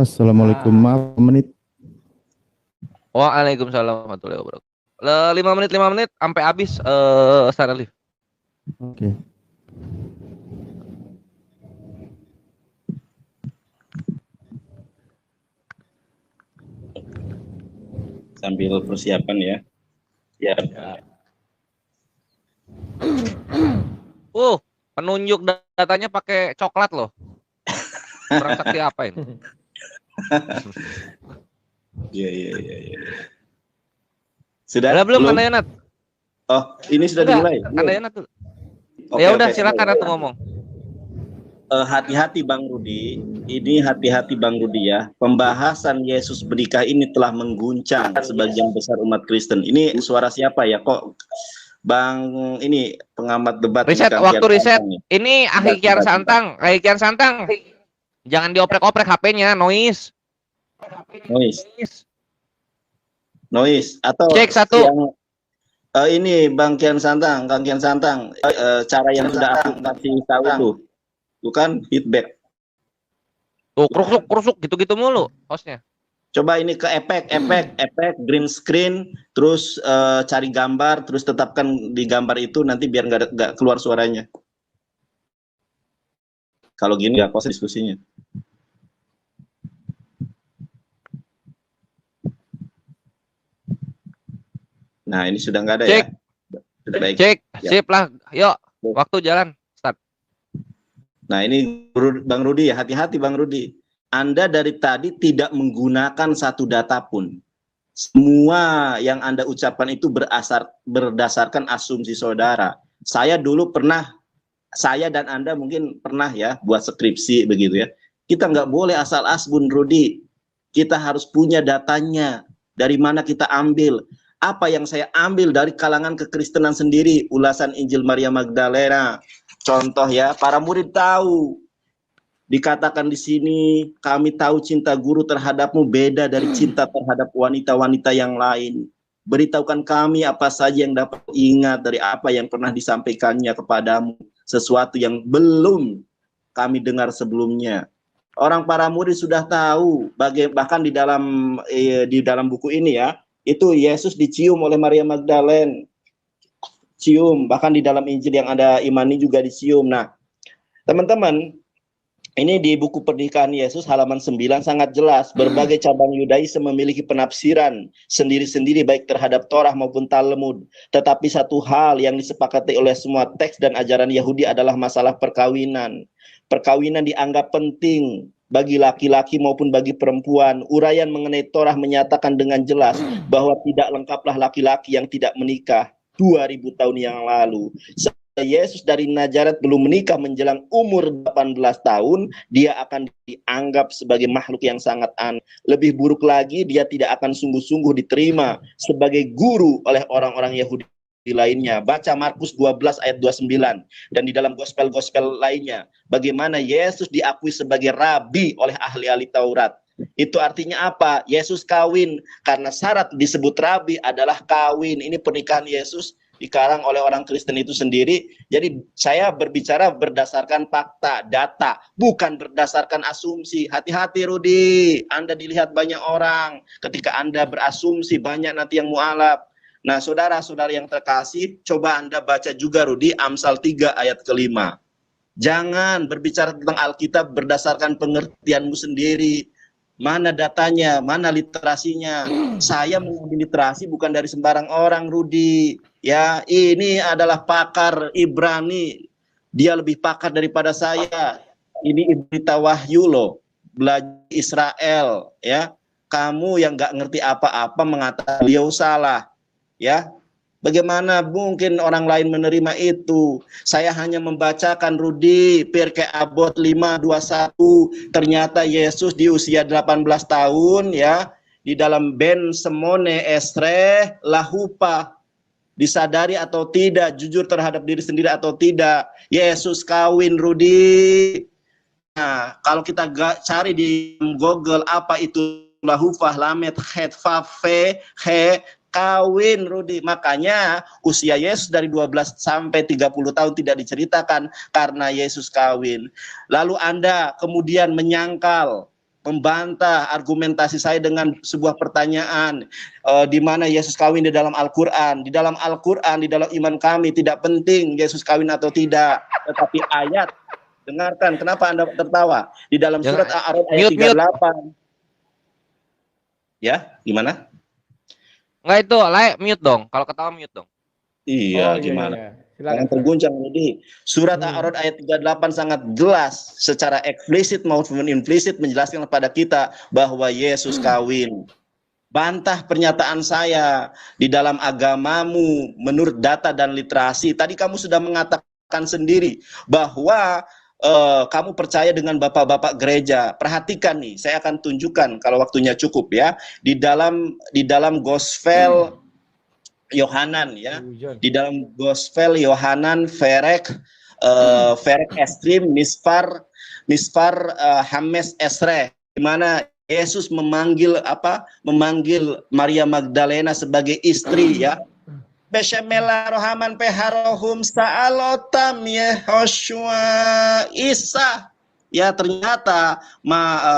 Assalamualaikum, maaf menit. Waalaikumsalam warahmatullahi wabarakatuh. 5 menit sampai habis start live. Oke. Sambil persiapan ya. Ya. Penunjuk datanya pakai coklat loh. Transaksi apa ini? Iya. Sudah Udah belum Anda Yanat? Oh, ini sudah dimulai. Anda Yanat tuh. Oke, Ya udah oke. silakan Anda ngomong. Hati-hati Bang Rudi. Ini hati-hati Bang Rudi ya. Pembahasan Yesus menikah ini telah mengguncang sebagian besar umat Kristen. Ini suara siapa ya? Kok Bang ini pengamat debat Riset, bukan waktu Kian riset. Santang ya? Ini Akhi Kian Santang. Akhi Kian Santang. Jangan dioprek-oprek HP-nya, noise. Noise atau Cek satu. yang ini Bang Kian Santang, Kang Kian Santang, cara yang sudah aku kasih tahu tuh, bukan feedback. Tuh, kerusuk gitu-gitu mulu hostnya. Coba ini ke efek, green screen, terus cari gambar, terus tetapkan di gambar itu nanti biar nggak keluar suaranya. Kalau gini nggak kos diskusinya. Nah, ini sudah nggak ada Cek. ya? Sudah baik. Cek, Ya. sip lah. Yuk, waktu jalan. Start. Nah, ini Bang Rudi ya, hati-hati Bang Rudi. Anda dari tadi tidak menggunakan satu data pun. Semua yang Anda ucapkan itu berdasarkan asumsi saudara. Saya dulu pernah, saya dan Anda mungkin pernah ya buat skripsi begitu ya. Kita nggak boleh asal asbun Rudi. Kita harus punya datanya. Dari mana kita ambil. Apa yang saya ambil dari kalangan kekristenan sendiri, ulasan Injil Maria Magdalena. Contoh ya, para murid tahu. Dikatakan di sini, kami tahu cinta guru terhadapmu beda dari cinta terhadap wanita-wanita yang lain. Beritahukan kami apa saja yang dapat ingat dari apa yang pernah disampaikannya kepadamu. Sesuatu yang belum kami dengar sebelumnya. Orang para murid sudah tahu, bahkan di dalam buku ini ya, itu Yesus dicium oleh Maria Magdalena. Cium, bahkan di dalam Injil yang ada imani juga dicium. Nah, teman-teman, ini di buku Pernikahan Yesus halaman 9 sangat jelas. Berbagai cabang Yudaisme memiliki penafsiran sendiri-sendiri baik terhadap Torah maupun Talmud. Tetapi satu hal yang disepakati oleh semua teks dan ajaran Yahudi adalah masalah perkawinan. Perkawinan dianggap penting bagi laki-laki maupun bagi perempuan. Uraian mengenai Torah menyatakan dengan jelas bahwa tidak lengkaplah laki-laki yang tidak menikah 2000 tahun yang lalu. Yesus dari Nazaret belum menikah menjelang umur 18 tahun, dia akan dianggap sebagai makhluk yang sangat aneh. Lebih buruk lagi, dia tidak akan sungguh-sungguh diterima sebagai guru oleh orang-orang Yahudi lainnya. Baca Markus 12 ayat 29 dan di dalam gospel-gospel lainnya bagaimana Yesus diakui sebagai rabi oleh ahli-ahli Taurat. Itu artinya apa? Yesus kawin karena syarat disebut rabi adalah kawin. Ini pernikahan Yesus dikarang oleh orang Kristen itu sendiri. Jadi saya berbicara berdasarkan fakta, data, bukan berdasarkan asumsi. Hati-hati Rudi, Anda dilihat banyak orang. Ketika Anda berasumsi banyak nanti yang mualaf. Nah, saudara-saudara yang terkasih, coba Anda baca juga Rudi Amsal 3 ayat ke-5. Jangan berbicara tentang Alkitab berdasarkan pengertianmu sendiri. Mana datanya, mana literasinya. Saya mengambil literasi bukan dari sembarang orang, Rudi. Ya, ini adalah pakar Ibrani. Dia lebih pakar daripada saya. Ini berita wahyu loh. Belajar Israel, ya. Kamu yang nggak ngerti apa-apa mengatakan beliau salah. Ya, bagaimana mungkin orang lain menerima itu? Saya hanya membacakan Rudi, Pirkei Avot 5:21. Ternyata Yesus di usia 18 tahun ya, di dalam Ben Semone Esre Lahupa. Disadari atau tidak, jujur terhadap diri sendiri atau tidak, Yesus kawin Rudi. Nah, kalau kita cari di Google apa itu Lahufah, Lamet, Het, Fafe, He, kawin Rudi. Makanya usia Yesus dari 12 sampai 30 tahun tidak diceritakan karena Yesus kawin. Lalu Anda kemudian menyangkal, membantah argumentasi saya dengan sebuah pertanyaan, di mana Yesus kawin di dalam Al-Quran. Di dalam Al-Quran, di dalam iman kami tidak penting Yesus kawin atau tidak, tetapi ayat. Dengarkan, kenapa Anda tertawa? Di dalam surat A'raf ayat 38. Ya, gimana? Enggak itu, mute dong. Kalau ketawa mute dong. Iya, gimana? Jangan terguncang Rudi. Surat A'raf ayat 38 sangat jelas secara eksplisit maupun implisit menjelaskan kepada kita bahwa Yesus kawin. Bantah pernyataan saya di dalam agamamu menurut data dan literasi. Tadi kamu sudah mengatakan sendiri bahwa kamu percaya dengan bapak-bapak gereja. Perhatikan nih, saya akan tunjukkan kalau waktunya cukup ya. Di dalam gospel Yohanan ya. Di dalam gospel Yohanan Ferek Estrim Misfar Hames Esre, di mana Yesus memanggil Maria Magdalena sebagai istri ya. Besyamela rohaman peharohum sa'alotam Yehoshua Isa. Ya ternyata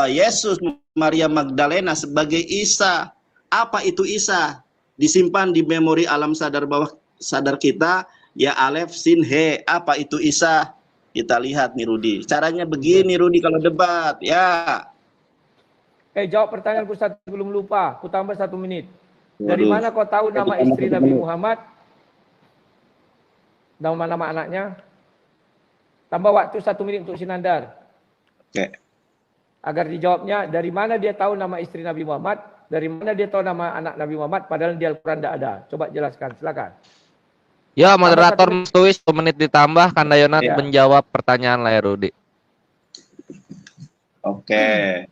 Yesus Maria Magdalena sebagai Isa. Apa itu Isa? Disimpan di memori alam sadar bawah sadar kita. Ya Alef Sin He. Apa itu Isa? Kita lihat nih Rudi. Caranya begini Rudi kalau debat. Ya. Jawab pertanyaanku sebelum lupa. Ku tambah 1 menit. Dari Waduh. mana kau tahu nama istri Nabi Muhammad? Nama-nama anaknya? Tambah waktu 1 menit untuk Sinandar. Oke. Agar dijawabnya, dari mana dia tahu nama istri Nabi Muhammad? Dari mana dia tahu nama anak Nabi Muhammad? Padahal di Al-Quran tidak ada. Coba jelaskan, silakan. Ya, moderator mestui 1 menit ditambah, Kandayonat Ya. menjawab pertanyaan lah ya, Rudi. Oke.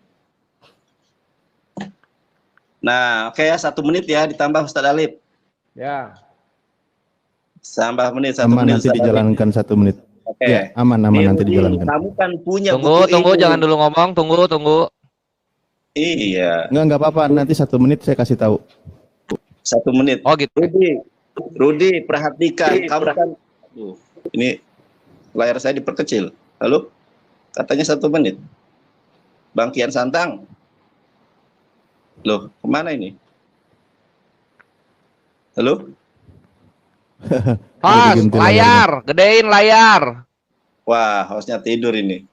Nah, oke ya 1 menit ya ditambah Ustadz Alif. Ya. Tambah menit 1 Aman menit. nanti Ustadz Alif. dijalankan 1 menit. Oke. Ya, aman Nih, nanti Rudi, dijalankan. kamu kan punya Tunggu, buku tunggu, ini. jangan dulu ngomong, tunggu. Iya. Enggak apa-apa, nanti 1 menit saya kasih tahu. 1 menit. Oh gitu. Rudi, perhatikan. Kamu kan, aduh, ini layar saya diperkecil. Halo? Katanya 1 menit. Bang Kian Santang. Loh, kemana ini? Halo? Pas, diganti layar, gedein layar. Wah, hostnya tidur ini.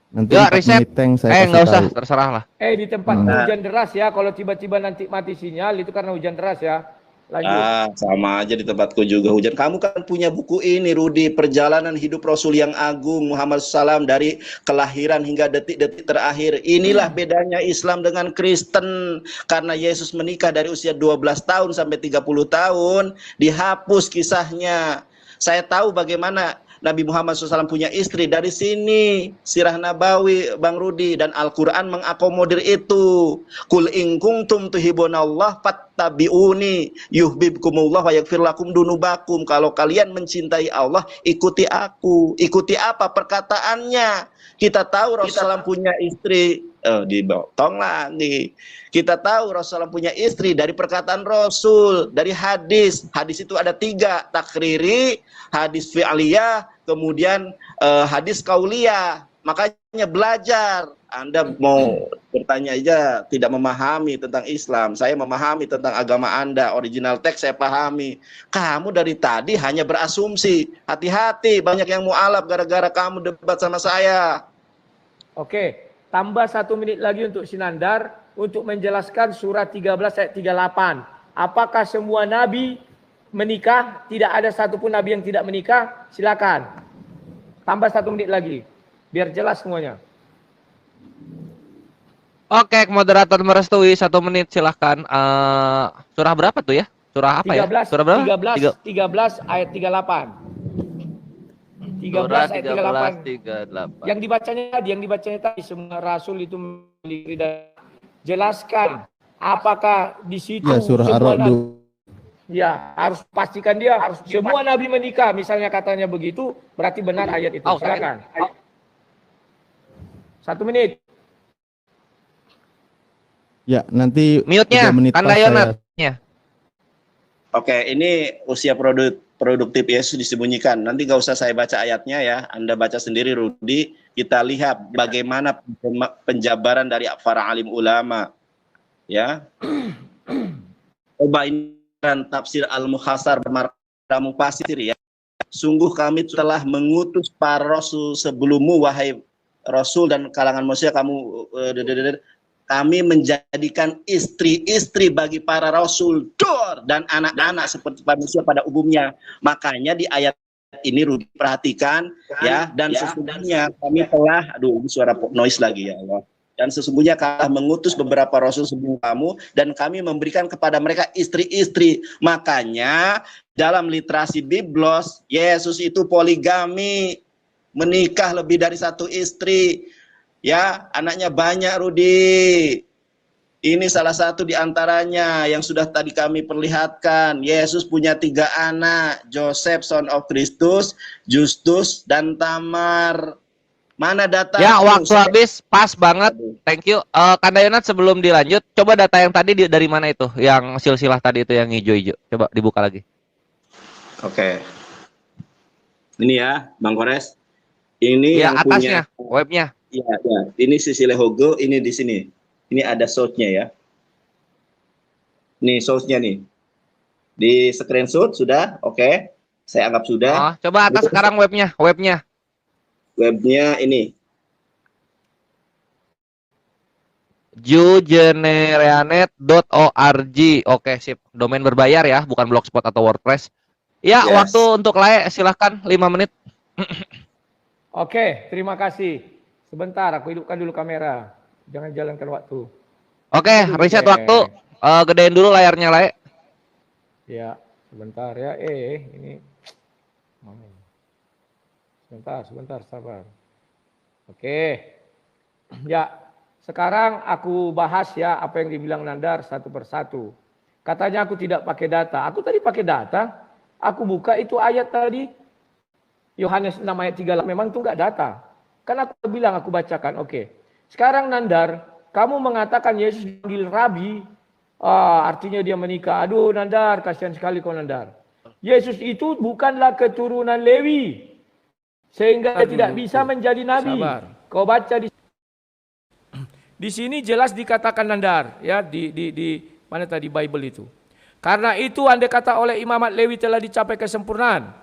Nanti Ya, 4 riset. menit Teng, saya kasih Nggak usah, tahu. terserah lah. Di tempat hujan deras ya, kalau tiba-tiba nanti mati sinyal, itu karena hujan deras ya. Lanjut. Sama aja di tempatku juga hujan. Kamu kan punya buku ini, Rudi, Perjalanan Hidup Rasul yang Agung Muhammad SAW dari kelahiran hingga detik-detik terakhir. Inilah bedanya Islam dengan Kristen. Karena Yesus menikah dari usia 12 tahun sampai 30 tahun, dihapus kisahnya. Saya tahu bagaimana Nabi Muhammad SAW punya istri. Dari sini Sirah Nabawi, Bang Rudi, dan Al-Quran mengakomodir itu. Kul in kuntum tuhibunallah fattabi'uni yuhibbukumullah wa yaghfir lakum dunubakum. Kalau kalian mencintai Allah, ikuti aku. Ikuti apa? Perkataannya. Kita tahu Rasulullah punya istri. Dibotong lagi. Kita tahu Rasulullah punya istri dari perkataan Rasul, dari hadis. Hadis itu ada 3, takriri, hadis fi'liyah, kemudian hadis kauliyah. Makanya belajar. Anda mau bertanya aja tidak memahami tentang Islam. Saya memahami tentang agama Anda. Original teks saya pahami. Kamu dari tadi hanya berasumsi. Hati-hati, banyak yang mualaf gara-gara kamu debat sama saya. Oke. Tambah 1 menit lagi untuk Sinandar untuk menjelaskan surat 13 ayat 38. Apakah semua nabi menikah? Tidak ada satupun nabi yang tidak menikah? Silakan. Tambah 1 menit lagi. Biar jelas semuanya. Oke, moderator merestui 1 menit silahkan. Surah berapa tuh ya? Surah apa 13, ya? Surah berapa? 13 ayat 38. 13 ayat 38. 38. Yang dibacanya tadi semua rasul itu memiliki dan jelaskan apakah di situ Ya, surah semua Ar-Ra'd. ya harus pastikan dia harus semua nabi menikah, misalnya katanya begitu, berarti benar ayat itu. Silakan. 1 menit. Ya, nanti Mute-nya, 3 menit pas Kandayonatnya. Oke, ini usia produktif Yesus disembunyikan. Nanti nggak usah saya baca ayatnya ya. Anda baca sendiri, Rudi. Kita lihat bagaimana penjabaran dari para alim ulama. Ya. Coba ini tafsir Al-Mukhtasar bermarkamu pasir ya. Sungguh kami telah mengutus para rasul sebelummu, wahai rasul dan kalangan manusia, kami menjadikan istri-istri bagi para rasul dan anak-anak seperti manusia pada umumnya. Makanya di ayat ini Rudi perhatikan ya, dan sesungguhnya kami telah, ini suara noise lagi ya Allah. Dan sesungguhnya kami mengutus beberapa rasul sebelum kamu dan kami memberikan kepada mereka istri-istri. Makanya dalam literasi Biblos, Yesus itu poligami, menikah lebih dari 1 istri. Ya, anaknya banyak, Rudi. Ini salah satu di antaranya yang sudah tadi kami perlihatkan. Yesus punya 3 anak, Joseph son of Christus, Justus, dan Tamar. Mana data? Ya, waktu habis, pas banget. Thank you. Kandayonat sebelum dilanjut, coba data yang tadi dari mana itu? Yang silsilah tadi itu yang hijau-hijau. Coba dibuka lagi. Oke. Ini ya, Bang Kores. Ini Ya, yang atasnya, punya, webnya. ya, ya. Ini sisi Lehogo, ini di sini. Ini ada source-nya ya. Nih source-nya nih. Di screenshot sudah, oke. Saya anggap sudah. Oh, coba atas Terus sekarang webnya. webnya ini. jugenereanet.org. Oke, sip. Domain berbayar ya, bukan blogspot atau WordPress. Ya, Yes. waktu untuk Lae silahkan 5 menit. Oke, terima kasih. Sebentar, aku hidupkan dulu kamera. Jangan jalankan waktu. Oke, reset Oke. waktu. Gedein dulu layarnya, Lae. Ya, sebentar ya. Ini. Mana ini? Sebentar, sabar. Oke. Ya, sekarang aku bahas ya apa yang dibilang Nandar satu persatu. Katanya aku tidak pakai data. Aku tadi pakai data. Aku buka itu ayat tadi. Yohanes 6 ayat 3 memang itu enggak data. Kan aku bilang aku bacakan. Oke. Sekarang Nandar, kamu mengatakan Yesus dipanggil Rabi. Artinya dia menikah. Aduh Nandar, kasihan sekali kau Nandar. Yesus itu bukanlah keturunan Lewi. Sehingga dia tidak bisa menjadi nabi. Sabar. Kau baca di sini jelas dikatakan Nandar ya di mana tadi Bible itu. Karena itu andai kata oleh imamat Lewi telah dicapai kesempurnaan.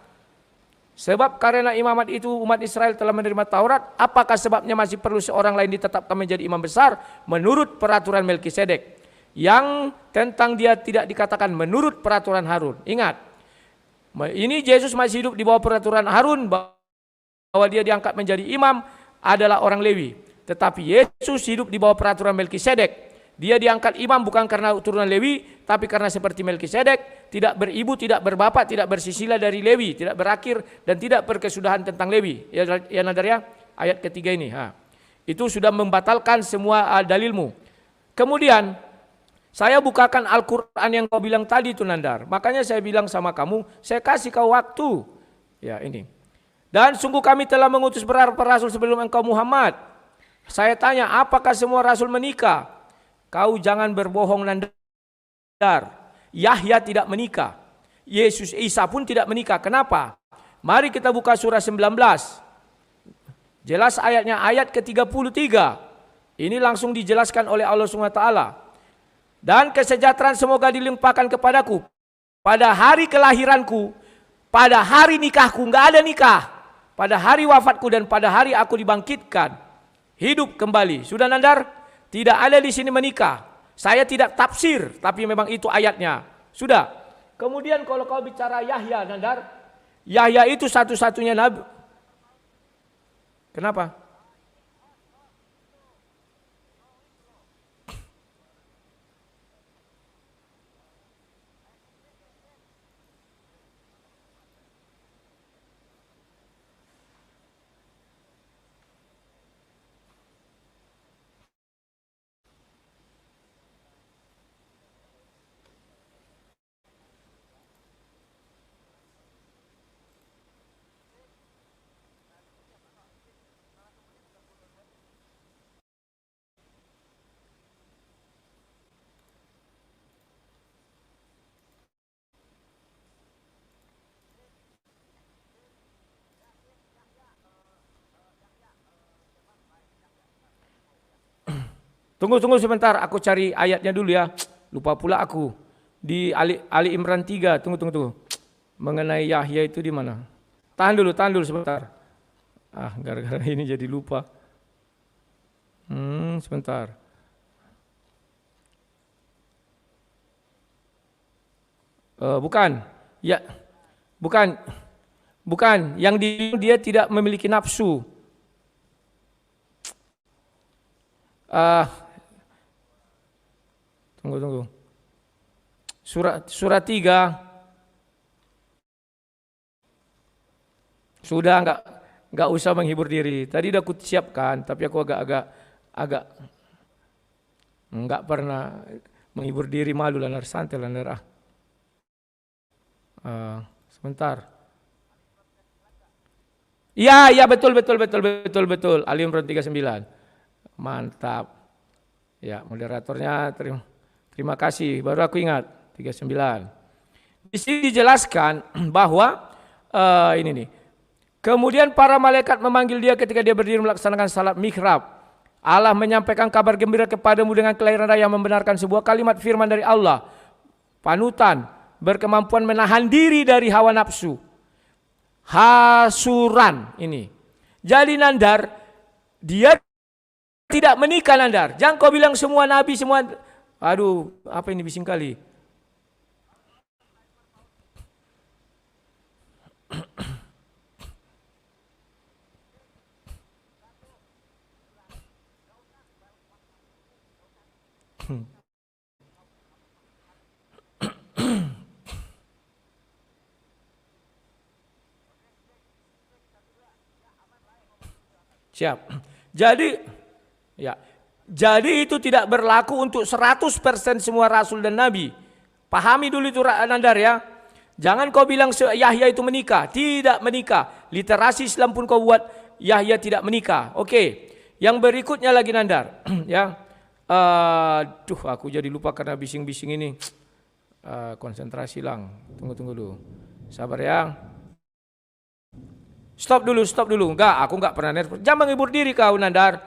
Sebab karena imamat itu umat Israel telah menerima Taurat, apakah sebabnya masih perlu seorang lain ditetapkan menjadi imam besar menurut peraturan Melkisedek? Yang tentang dia tidak dikatakan menurut peraturan Harun. Ingat, ini Yesus masih hidup di bawah peraturan Harun bahwa dia diangkat menjadi imam adalah orang Lewi. Tetapi Yesus hidup di bawah peraturan Melkisedek. Dia diangkat imam bukan karena turunan Lewi, tapi karena seperti Melkisedek, tidak beribu, tidak berbapak, tidak bersisila dari Lewi, tidak berakhir dan tidak berkesudahan tentang Lewi. Ya Nandar ya, ayat ketiga ini. Itu sudah membatalkan semua dalilmu. Kemudian saya bukakan Al-Quran yang kau bilang tadi itu Nandar. Makanya saya bilang sama kamu, saya kasih kau waktu. Ya ini. Dan sungguh kami telah mengutus beberapa rasul sebelum engkau Muhammad. Saya tanya, apakah semua rasul menikah? Kau jangan berbohong Nandar. Yahya tidak menikah. Yesus Isa pun tidak menikah. Kenapa? Mari kita buka surah 19. Jelas ayatnya, ayat ke-33. Ini langsung dijelaskan oleh Allah SWT. Dan kesejahteraan semoga dilimpahkan kepadaku pada hari kelahiranku, pada hari nikahku, enggak ada nikah, pada hari wafatku dan pada hari aku dibangkitkan hidup kembali. Sudah Nandar? Tidak ada di sini menikah. Saya tidak tafsir, tapi memang itu ayatnya. Sudah. Kemudian kalau kau bicara Yahya Nandar, Yahya itu satu-satunya nabi. Kenapa? Tunggu sebentar, aku cari ayatnya dulu ya. Lupa pula aku. Di Ali Imran 3, tunggu. Mengenai Yahya itu di mana? Tahan dulu sebentar. Gara-gara ini jadi lupa. Sebentar. Bukan. Ya. Bukan. Yang dia tidak memiliki nafsu. Tunggu. Surat 3. Sudah enggak usah menghibur diri. Tadi udah aku siapkan, tapi aku agak enggak pernah menghibur diri, malu Lanar, santai Lanar. Sebentar. Iya betul. Ali Imran 39. Mantap. Ya, moderatornya terima kasih. Baru aku ingat 39. Di sini dijelaskan bahwa ini nih. Kemudian para malaikat memanggil dia ketika dia berdiri melaksanakan salat mihrab. Allah menyampaikan kabar gembira kepadamu dengan kelahiran raya, membenarkan sebuah kalimat firman dari Allah. Panutan, berkemampuan menahan diri dari hawa nafsu. Hasuran ini. Jadi Nandar, dia tidak menikah Nandar. Jangan kau bilang semua nabi, semua... Aduh, apa ini bising kali. Siap. Jadi itu tidak berlaku untuk 100% semua rasul dan nabi. Pahami dulu itu Nandar ya. Jangan kau bilang Yahya itu menikah, tidak menikah. Literasi Islam pun kau buat Yahya tidak menikah. Oke. Yang berikutnya lagi Nandar, ya. Aku jadi lupa karena bising-bising ini. Konsentrasi lang. Tunggu dulu. Sabar ya. Stop dulu. Enggak, aku enggak pernah nervous. Jangan menghibur diri kau Nandar.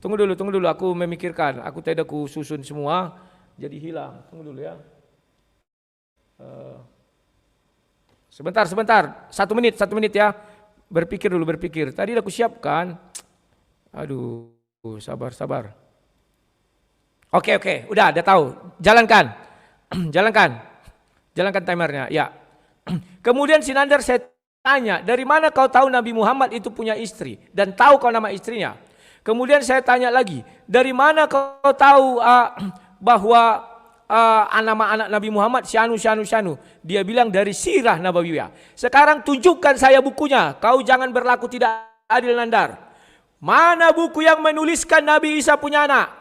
Tunggu dulu. Aku memikirkan. Aku tidak susun semua. Jadi hilang. Tunggu dulu ya. Sebentar. 1 menit ya. Berpikir. Tadi aku siapkan. Aduh, sabar. Oke. Udah tahu. Jalankan. Jalankan timernya. Ya. Kemudian si Nandar saya tanya, dari mana kau tahu Nabi Muhammad itu punya istri dan tahu kau nama istrinya? Kemudian saya tanya lagi, dari mana kau tahu bahwa nama anak Nabi Muhammad Syanu? Dia bilang dari sirah Nabawiyah. Sekarang tunjukkan saya bukunya. Kau jangan berlaku tidak adil Nandar. Mana buku yang menuliskan Nabi Isa punya anak?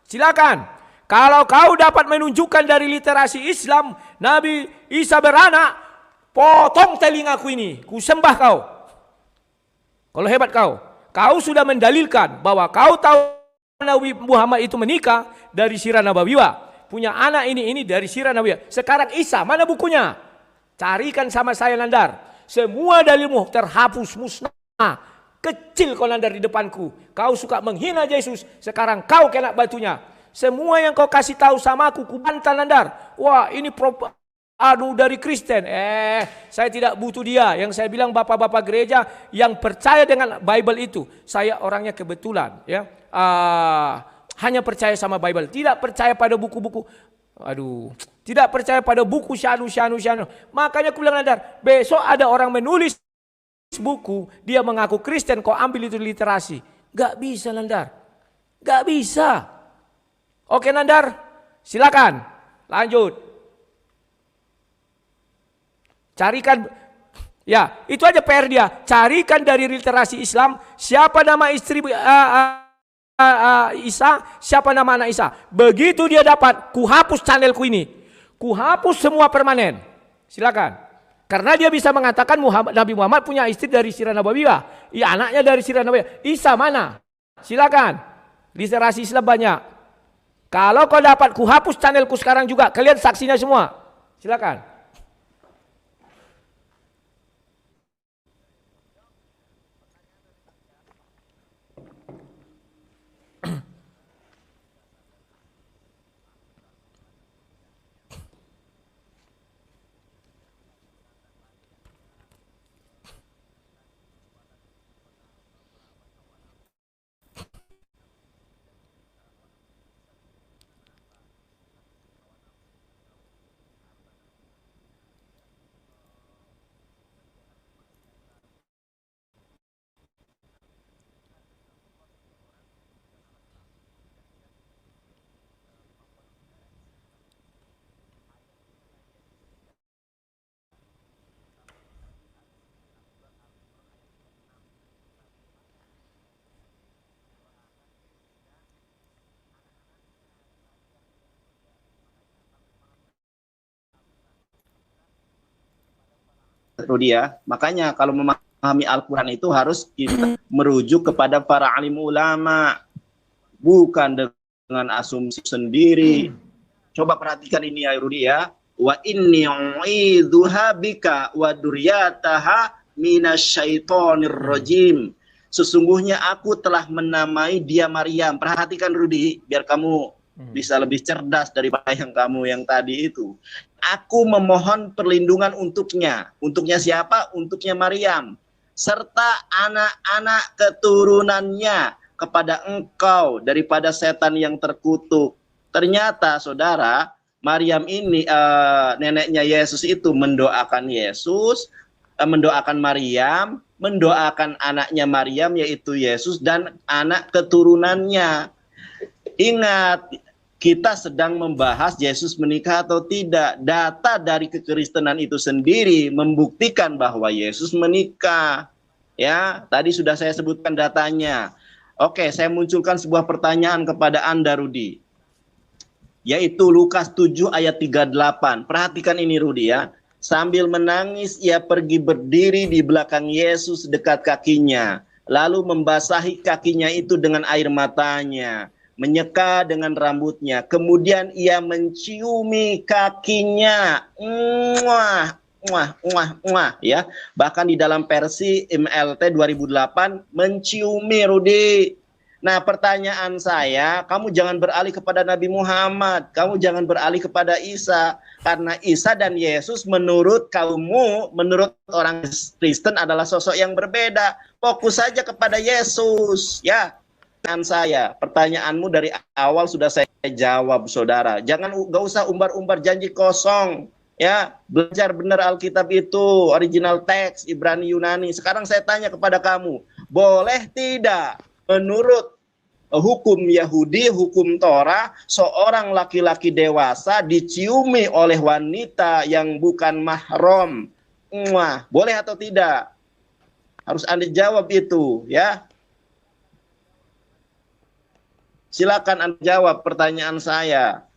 Silakan. Kalau kau dapat menunjukkan dari literasi Islam Nabi Isa beranak, potong telingaku ini, ku sembah kau. Kalau hebat kau sudah mendalilkan bahwa kau tahu Nabi Muhammad itu menikah dari sirah Nabawiyah, punya anak ini dari sirah Nabawiyah. Sekarang Isa, mana bukunya? Carikan sama saya Nandar. Semua dalilmu terhapus, musnah. Kecil kau Nandar di depanku. Kau suka menghina Yesus, sekarang kau kena batunya. Semua yang kau kasih tahu sama aku, ku bantah Nandar. Wah, ini dari Kristen. Saya tidak butuh dia. Yang saya bilang bapak-bapak gereja yang percaya dengan Bible itu. Saya orangnya kebetulan ya. Hanya percaya sama Bible, tidak percaya pada buku-buku. Tidak percaya pada buku syanu. Makanya aku bilang Nandar, besok ada orang menulis buku, dia mengaku Kristen, kau ambil itu literasi. Gak bisa Nandar. Gak bisa. Oke Nandar, silakan. Lanjut. Carikan, ya itu aja PR dia. Carikan dari literasi Islam siapa nama istri Isa, siapa nama anak Isa. Begitu dia dapat, ku hapus channelku ini, ku hapus semua permanen. Silakan. Karena dia bisa mengatakan Nabi Muhammad punya istri dari sirah Nabawiyah, ya anaknya dari sirah Nabawiyah. Isa mana? Silakan. Literasi Islam banyak. Kalau kau dapat, ku hapus channelku sekarang juga. Kalian saksinya semua. Silakan. Rudi ya. Makanya kalau memahami Al-Quran itu harus kita merujuk kepada para alim ulama, bukan dengan asumsi sendiri. Coba perhatikan ini ya Rudi ya. Wa inni u'idzuha bika wa duryataha minasyaitonir rajim. Sesungguhnya aku telah menamai dia Maryam. Perhatikan Rudi, biar kamu bisa lebih cerdas daripada kamu yang tadi itu. Aku memohon perlindungan untuknya. Untuknya siapa? Untuknya Maryam. Serta anak-anak keturunannya kepada engkau daripada setan yang terkutuk. Ternyata saudara, Maryam ini neneknya Yesus itu mendoakan Yesus, mendoakan Maryam, mendoakan anaknya Maryam yaitu Yesus dan anak keturunannya. Ingat, kita sedang membahas Yesus menikah atau tidak. Data dari kekristenan itu sendiri membuktikan bahwa Yesus menikah. Ya, tadi sudah saya sebutkan datanya. Oke, saya munculkan sebuah pertanyaan kepada Anda, Rudi. Yaitu Lukas 7 ayat 38. Perhatikan ini, Rudi ya. Sambil menangis, ia pergi berdiri di belakang Yesus dekat kakinya. Lalu membasahi kakinya itu dengan air matanya. Menyeka dengan rambutnya. Kemudian ia menciumi kakinya. Ya. Bahkan di dalam versi MLT 2008 menciumi, Rudi. Nah, pertanyaan saya, kamu jangan beralih kepada Nabi Muhammad, kamu jangan beralih kepada Isa, karena Isa dan Yesus menurut kaummu, menurut orang Kristen adalah sosok yang berbeda. Fokus saja kepada Yesus, ya. Dan saya, pertanyaanmu dari awal sudah saya jawab, saudara. Gak usah umbar-umbar janji kosong, ya. Belajar benar Alkitab itu, original teks, Ibrani Yunani. Sekarang saya tanya kepada kamu, boleh tidak menurut hukum Yahudi, hukum Torah, seorang laki-laki dewasa diciumi oleh wanita yang bukan mahram? Boleh atau tidak? Harus Anda jawab itu, ya. Silakan Anda jawab pertanyaan saya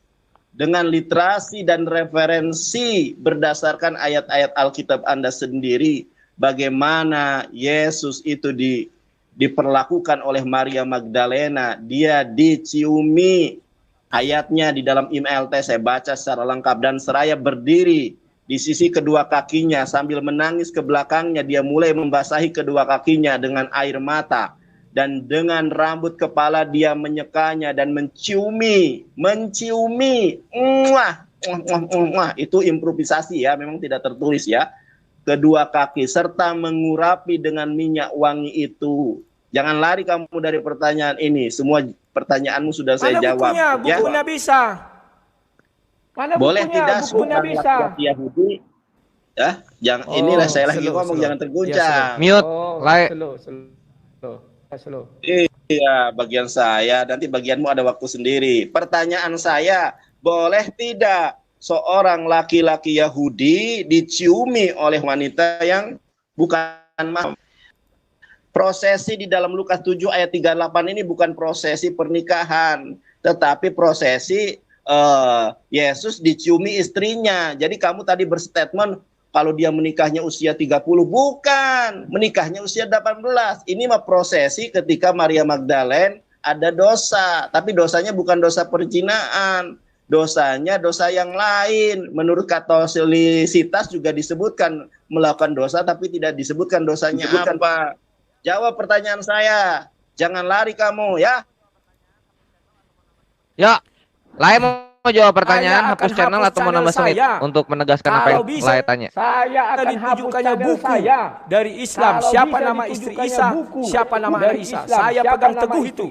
dengan literasi dan referensi berdasarkan ayat-ayat Alkitab Anda sendiri. Bagaimana Yesus itu diperlakukan oleh Maria Magdalena, dia diciumi. Ayatnya di dalam IMLT saya baca secara lengkap. Dan seraya berdiri di sisi kedua kakinya sambil menangis ke belakangnya, dia mulai membasahi kedua kakinya dengan air mata, dan dengan rambut kepala dia menyekanya dan menciumi. Itu improvisasi ya, memang tidak tertulis ya. Kedua kaki serta mengurapi dengan minyak wangi itu. Jangan lari kamu dari pertanyaan ini. Semua pertanyaanmu sudah saya jawab. Bukunya bisa. Mana boleh bukunya? Tidak Bukunya bisa. Yahudi. Ya, jangan inilah saya lagi ngomong, jangan terguncang. Mute. Slow. Iya, bagian saya. Nanti bagianmu ada waktu sendiri. Pertanyaan saya, boleh tidak seorang laki-laki Yahudi diciumi oleh wanita yang bukan mahram? Prosesi di dalam Lukas 7 ayat 38 ini bukan prosesi pernikahan, tetapi prosesi Yesus diciumi istrinya. Jadi kamu tadi berstatement kalau dia menikahnya usia 30, bukan, menikahnya usia 18. Ini mah prosesi ketika Maria Magdalena ada dosa, tapi dosanya bukan dosa perzinaan. Dosanya dosa yang lain. Menurut Katolisitas juga disebutkan melakukan dosa, tapi tidak disebutkan dosanya apa. Jawab pertanyaan saya. Jangan lari kamu, ya. Ya, Lai mau jawab pertanyaan, hapus channel atau mau nambah menit untuk menegaskan apa yang Lai tanya? Saya akan hapuskannya buku dari Islam. Siapa nama istri Isa? Siapa nama anak Isa? Saya pegang teguh itu.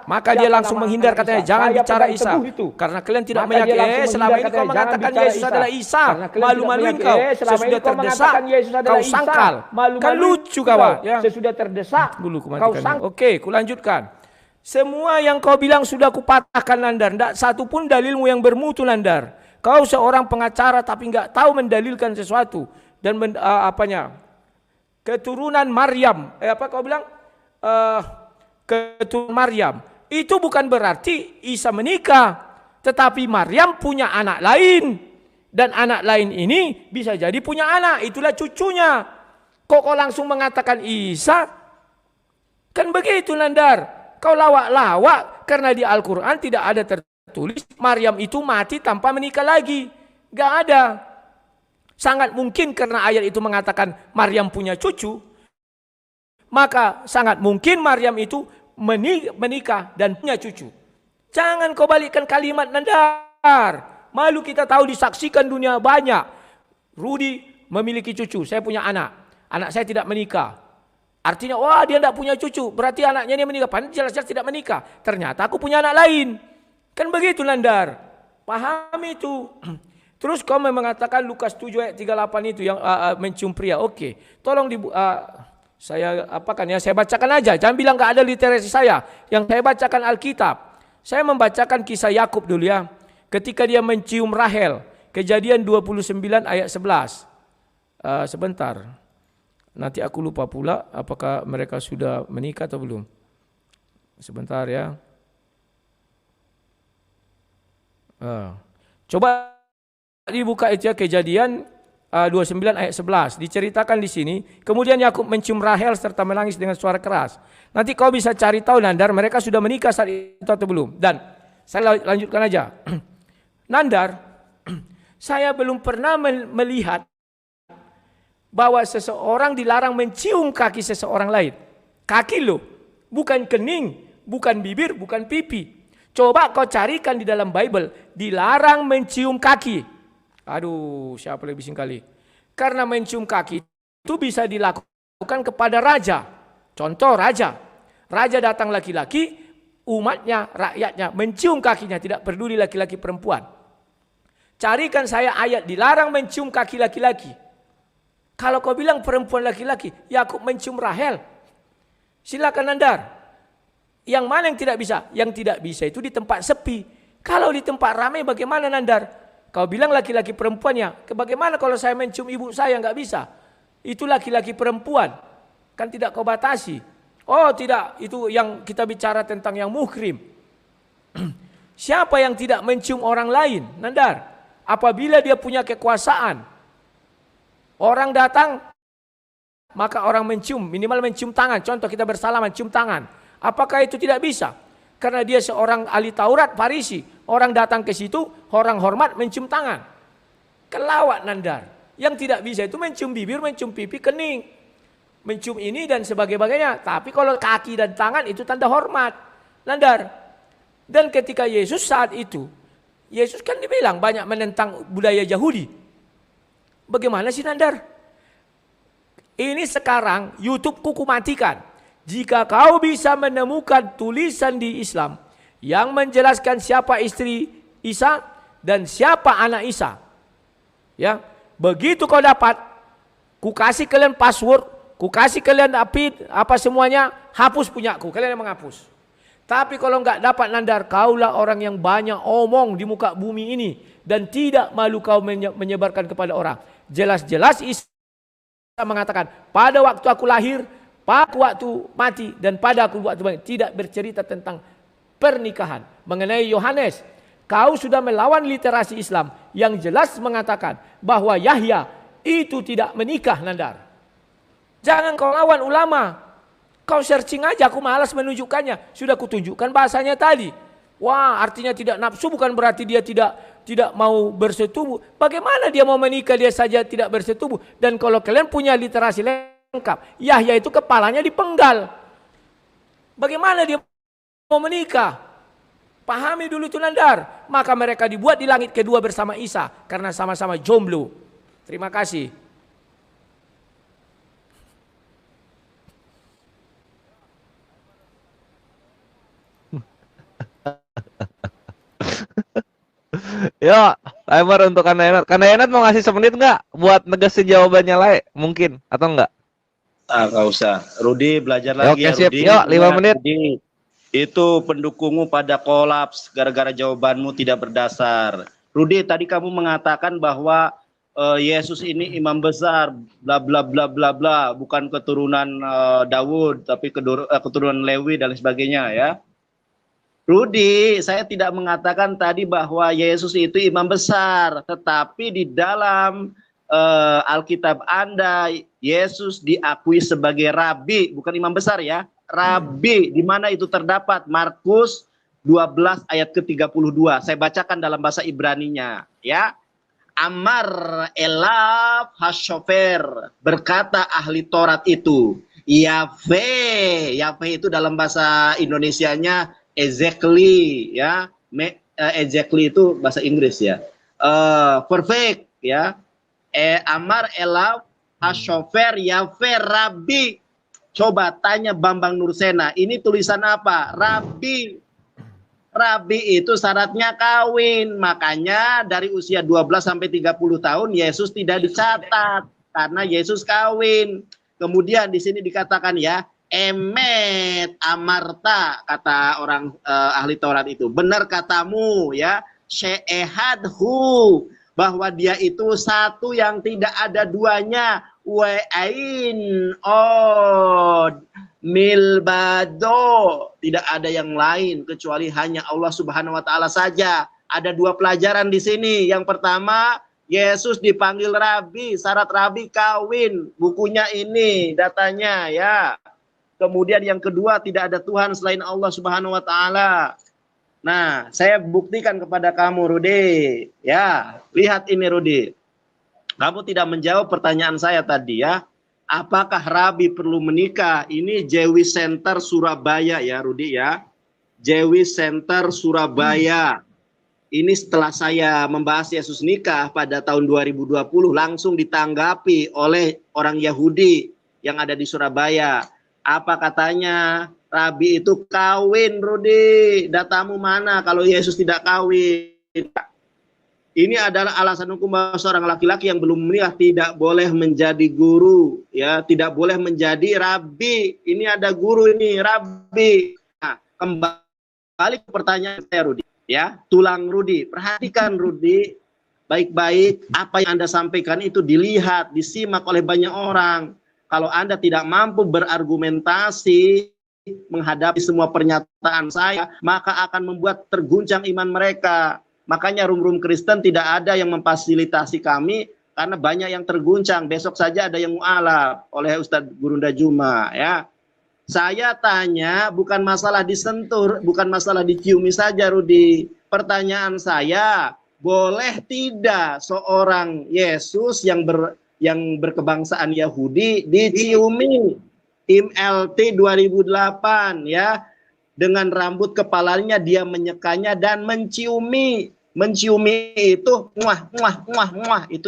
Maka dia langsung menghindar, katanya jangan bicara Isa. Karena kalian tidak meyakini. Selama ini kau mengatakan Yesus adalah Isa. Malu-maluin kau. Sesudah terdesak kau sangkal. Kan lucu kawan. Sesudah terdesak kau sangkal. Oke, kulanjutkan. Semua yang kau bilang sudah kupatahkan, Nandar. Tidak satu pun dalilmu yang bermutu, Nandar. Kau seorang pengacara tapi nggak tahu mendalilkan sesuatu. Dan keturunan Maryam. Apa kau bilang? Keturunan Maryam. Itu bukan berarti Isa menikah. Tetapi Maryam punya anak lain. Dan anak lain ini bisa jadi punya anak. Itulah cucunya. Kok kau langsung mengatakan Isa? Kan begitu, Nandar. Kau lawak-lawak karena di Al-Quran tidak ada tertulis Maryam itu mati tanpa menikah lagi. Gak ada. Sangat mungkin karena ayat itu mengatakan Maryam punya cucu, maka sangat mungkin Maryam itu menikah dan punya cucu. Jangan kau balikkan kalimat, Nandar. Malu kita tahu, disaksikan dunia banyak. Rudi memiliki cucu, saya punya anak saya tidak menikah. Artinya, wah dia tidak punya cucu, berarti anaknya dia menikah. Padahal jelas-jelas tidak menikah. Ternyata aku punya anak lain. Kan begitu, Nandar. Pahami itu. Terus kau mengatakan Lukas 7 ayat 38 itu yang mencium pria. Oke, tolong saya apakan ya, saya bacakan aja. Jangan bilang nggak ada literasi saya. Yang saya bacakan Alkitab. Saya membacakan kisah Yakub dulu ya. Ketika dia mencium Rahel. Kejadian 29 ayat 11. Sebentar. Nanti aku lupa pula apakah mereka sudah menikah atau belum. Sebentar ya. Coba dibuka itu ya, Kejadian 29 ayat 11. Diceritakan di sini. Kemudian Yakub mencium Rahel serta menangis dengan suara keras. Nanti kau bisa cari tahu, Nandar, mereka sudah menikah saat itu atau belum. Dan saya lanjutkan aja. Nandar, saya belum pernah melihat bahwa seseorang dilarang mencium kaki seseorang lain. Kaki loh, bukan kening, bukan bibir, bukan pipi. Coba kau carikan di dalam Bible, dilarang mencium kaki. Aduh, siapa lebih bising kali. Karena mencium kaki itu bisa dilakukan kepada raja. Contoh raja. Raja datang laki-laki, umatnya, rakyatnya mencium kakinya, tidak peduli laki-laki perempuan. Carikan saya ayat dilarang mencium kaki laki-laki. Kalau kau bilang perempuan laki-laki, Yakub mencium Rahel. Silakan Nandar. Yang mana yang tidak bisa? Yang tidak bisa itu di tempat sepi. Kalau di tempat ramai bagaimana, Nandar? Kau bilang laki-laki perempuannya. Bagaimana kalau saya mencium ibu saya? Nggak bisa. Itu laki-laki perempuan. Kan tidak kau batasi. Oh tidak, itu yang kita bicara tentang yang muhrim. Siapa yang tidak mencium orang lain, Nandar? Apabila dia punya kekuasaan. Orang datang, maka orang mencium, minimal mencium tangan. Contoh kita bersalaman, cium tangan. Apakah itu tidak bisa? Karena dia seorang ahli Taurat, Farisi. Orang datang ke situ, orang hormat mencium tangan. Kelawat, Nandar. Yang tidak bisa itu mencium bibir, mencium pipi, kening. Mencium ini dan sebagainya. Tapi kalau kaki dan tangan itu tanda hormat, Nandar. Dan ketika Yesus saat itu, Yesus kan dibilang banyak menentang budaya Yahudi. Bagaimana sih, Nandar? Ini sekarang YouTube kuku matikan. Jika kau bisa menemukan tulisan di Islam yang menjelaskan siapa istri Isa dan siapa anak Isa. Ya, begitu kau dapat, ku kasih kalian password, ku kasih kalian apa semuanya, hapus punyaku, kalian yang menghapus. Tapi kalau enggak dapat, Nandar, kaulah orang yang banyak omong di muka bumi ini dan tidak malu kau menyebarkan kepada orang. Jelas-jelas Isa mengatakan, pada waktu aku lahir, pada waktu mati, dan pada aku waktu mati. Tidak bercerita tentang pernikahan. Mengenai Yohanes, kau sudah melawan literasi Islam yang jelas mengatakan bahwa Yahya itu tidak menikah, Nandar. Jangan kau lawan ulama. Kau searching aja, aku malas menunjukkannya. Sudah kutunjukkan bahasanya tadi. Wah, artinya tidak nafsu bukan berarti dia tidak mau bersetubuh. Bagaimana dia mau menikah, dia saja tidak bersetubuh. Dan kalau kalian punya literasi lengkap, Yahya itu kepalanya dipenggal. Bagaimana dia mau menikah? Pahami dulu itu, Nandar. Maka mereka dibuat di langit kedua bersama Isa karena sama-sama jomblo. Terima kasih. Yo, timer untuk Kanayanat. Kanayanat mau ngasih semenit nggak buat negesin jawabannya Lai? Mungkin atau enggak? Nggak usah. Rudi belajar lagi Oke, ya, sip. Rudi. Yuk, 5 menit. Rudi, itu pendukungmu pada kolaps gara-gara jawabanmu tidak berdasar. Rudi, tadi kamu mengatakan bahwa Yesus ini imam besar, bla bla bla bla bla, bukan keturunan Daud, tapi keturunan Lewi dan sebagainya ya. Rudi, saya tidak mengatakan tadi bahwa Yesus itu imam besar, tetapi di dalam Alkitab Anda, Yesus diakui sebagai rabi, bukan imam besar ya, rabi. Di mana itu terdapat? Markus 12 ayat ke-32. Saya bacakan dalam bahasa Ibraninya ya. Amar elaf hashofer, berkata ahli Taurat itu, Yahweh, Yahweh itu dalam bahasa Indonesianya exactly, ya, exactly itu bahasa Inggris ya, perfect ya, Amar elaf hashofer Yahweh Rabbi. Coba tanya Bambang Nursena, ini tulisan apa? Rabbi. Rabbi itu syaratnya kawin. Makanya dari usia 12 sampai 30 tahun Yesus tidak dicatat karena Yesus kawin. Kemudian di sini dikatakan ya, emet amarta, kata orang ahli Taurat itu. Benar katamu ya, syehadhu, bahwa dia itu satu yang tidak ada duanya. Wa'ain od milbado, tidak ada yang lain kecuali hanya Allah Subhanahu wa taala saja. Ada dua pelajaran di sini. Yang pertama, Yesus dipanggil Rabi, syarat Rabi kawin. Bukunya ini datanya ya. Kemudian yang kedua, tidak ada Tuhan selain Allah Subhanahu wa taala. Nah, saya buktikan kepada kamu Rudi. Ya, lihat ini Rudi. Kamu tidak menjawab pertanyaan saya tadi ya. Apakah Rabi perlu menikah? Ini Jewish Center Surabaya ya Rudi ya. Jewish Center Surabaya. Ini setelah saya membahas Yesus nikah pada tahun 2020 langsung ditanggapi oleh orang Yahudi yang ada di Surabaya. Apa katanya? Rabi itu kawin Rudi. Datamu mana kalau Yesus tidak kawin? Ini adalah alasan hukum bahwa seorang laki-laki yang belum menikah tidak boleh menjadi guru, ya, tidak boleh menjadi rabi. Ini ada guru ini, rabi. Nah, kembali ke pertanyaan saya, Rudi, ya, tulang Rudi. Perhatikan Rudi, baik-baik apa yang Anda sampaikan itu dilihat, disimak oleh banyak orang. Kalau Anda tidak mampu berargumentasi menghadapi semua pernyataan saya, maka akan membuat terguncang iman mereka. Makanya rum-rum Kristen tidak ada yang memfasilitasi kami karena banyak yang terguncang. Besok saja ada yang mu'alaf oleh Ustadz Gurunda Juma ya. Saya tanya bukan masalah disentuh, bukan masalah diciumi saja Rudi. Pertanyaan saya, boleh tidak seorang Yesus yang berkebangsaan Yahudi diciumi? Tim LT 2008 ya. Dengan rambut kepalanya dia menyekanya dan menciumi. Menciumi itu itu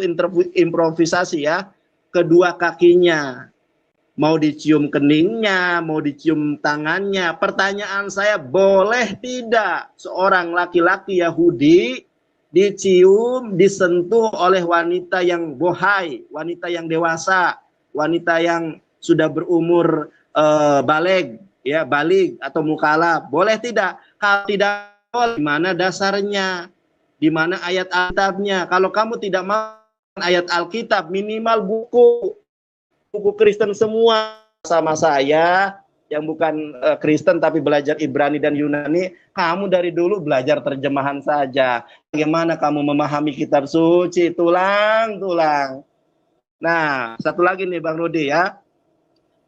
improvisasi ya. Kedua kakinya. Mau dicium keningnya, mau dicium tangannya. Pertanyaan saya, boleh tidak seorang laki-laki Yahudi dicium, disentuh oleh wanita yang bohai, wanita yang dewasa, wanita yang sudah berumur balig, ya, balig atau mukallaf, boleh tidak? Kalau tidak boleh, di mana dasarnya? Di mana ayat Alkitabnya? Kalau kamu tidak mau ayat Alkitab, minimal buku Kristen semua sama saya yang bukan Kristen tapi belajar Ibrani dan Yunani, kamu dari dulu belajar terjemahan saja. Bagaimana kamu memahami kitab suci? Tulang. Nah, satu lagi nih Bang Rudi ya.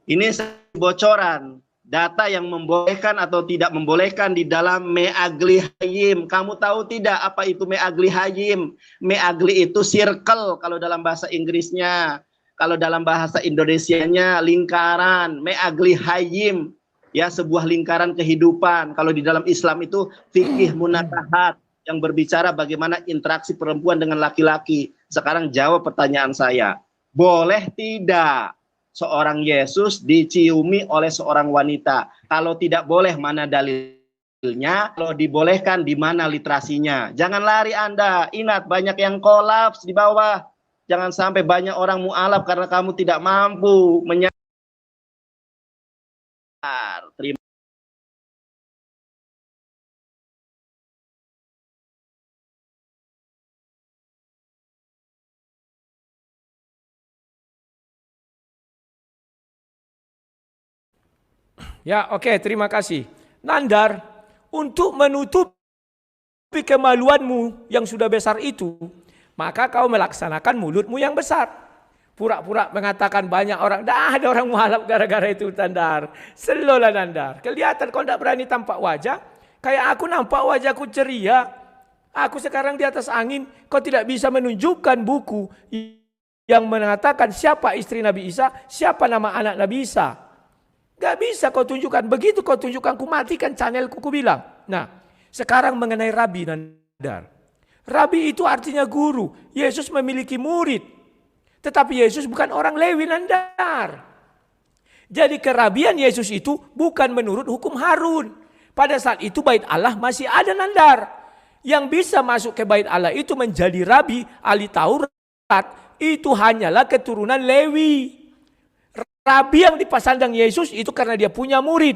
Ini bocoran data yang membolehkan atau tidak membolehkan di dalam Me'agli Hayim. Kamu tahu tidak apa itu Me'agli Hayim? Me'agli itu circle kalau dalam bahasa Inggrisnya. Kalau dalam bahasa Indonesianya lingkaran. Me'agli Hayim, ya, sebuah lingkaran kehidupan. Kalau di dalam Islam itu fikih munakahat yang berbicara bagaimana interaksi perempuan dengan laki-laki. Sekarang jawab pertanyaan saya. Boleh tidak seorang Yesus diciumi oleh seorang wanita? Kalau tidak boleh, mana dalilnya? Kalau dibolehkan, di mana literasinya? Jangan lari Anda. Ingat, banyak yang kolaps di bawah. Jangan sampai banyak orang mu'alaf karena kamu tidak mampu menyadar. Terima. Ya, oke, terima kasih. Nandar, untuk menutupi kemaluanmu yang sudah besar itu, maka kau melaksanakan mulutmu yang besar. Pura-pura mengatakan banyak orang, dah ada orang mualaf gara-gara itu Nandar. Selolah Nandar. Kelihatan kau tidak berani tampak wajah. Kayak aku nampak wajahku ceria. Aku sekarang di atas angin, kau tidak bisa menunjukkan buku yang mengatakan siapa istri Nabi Isa, siapa nama anak Nabi Isa. Gak bisa kau tunjukkan. Begitu kau tunjukkan, ku matikan channelku, ku bilang. Nah, sekarang mengenai Rabi Nandar. Rabi itu artinya guru. Yesus memiliki murid. Tetapi Yesus bukan orang Lewi Nandar. Jadi kerabian Yesus itu bukan menurut hukum Harun. Pada saat itu bait Allah masih ada Nandar. Yang bisa masuk ke bait Allah itu menjadi rabi, ahli Taurat, itu hanyalah keturunan Lewi. Rabi yang dipasandang Yesus itu karena dia punya murid.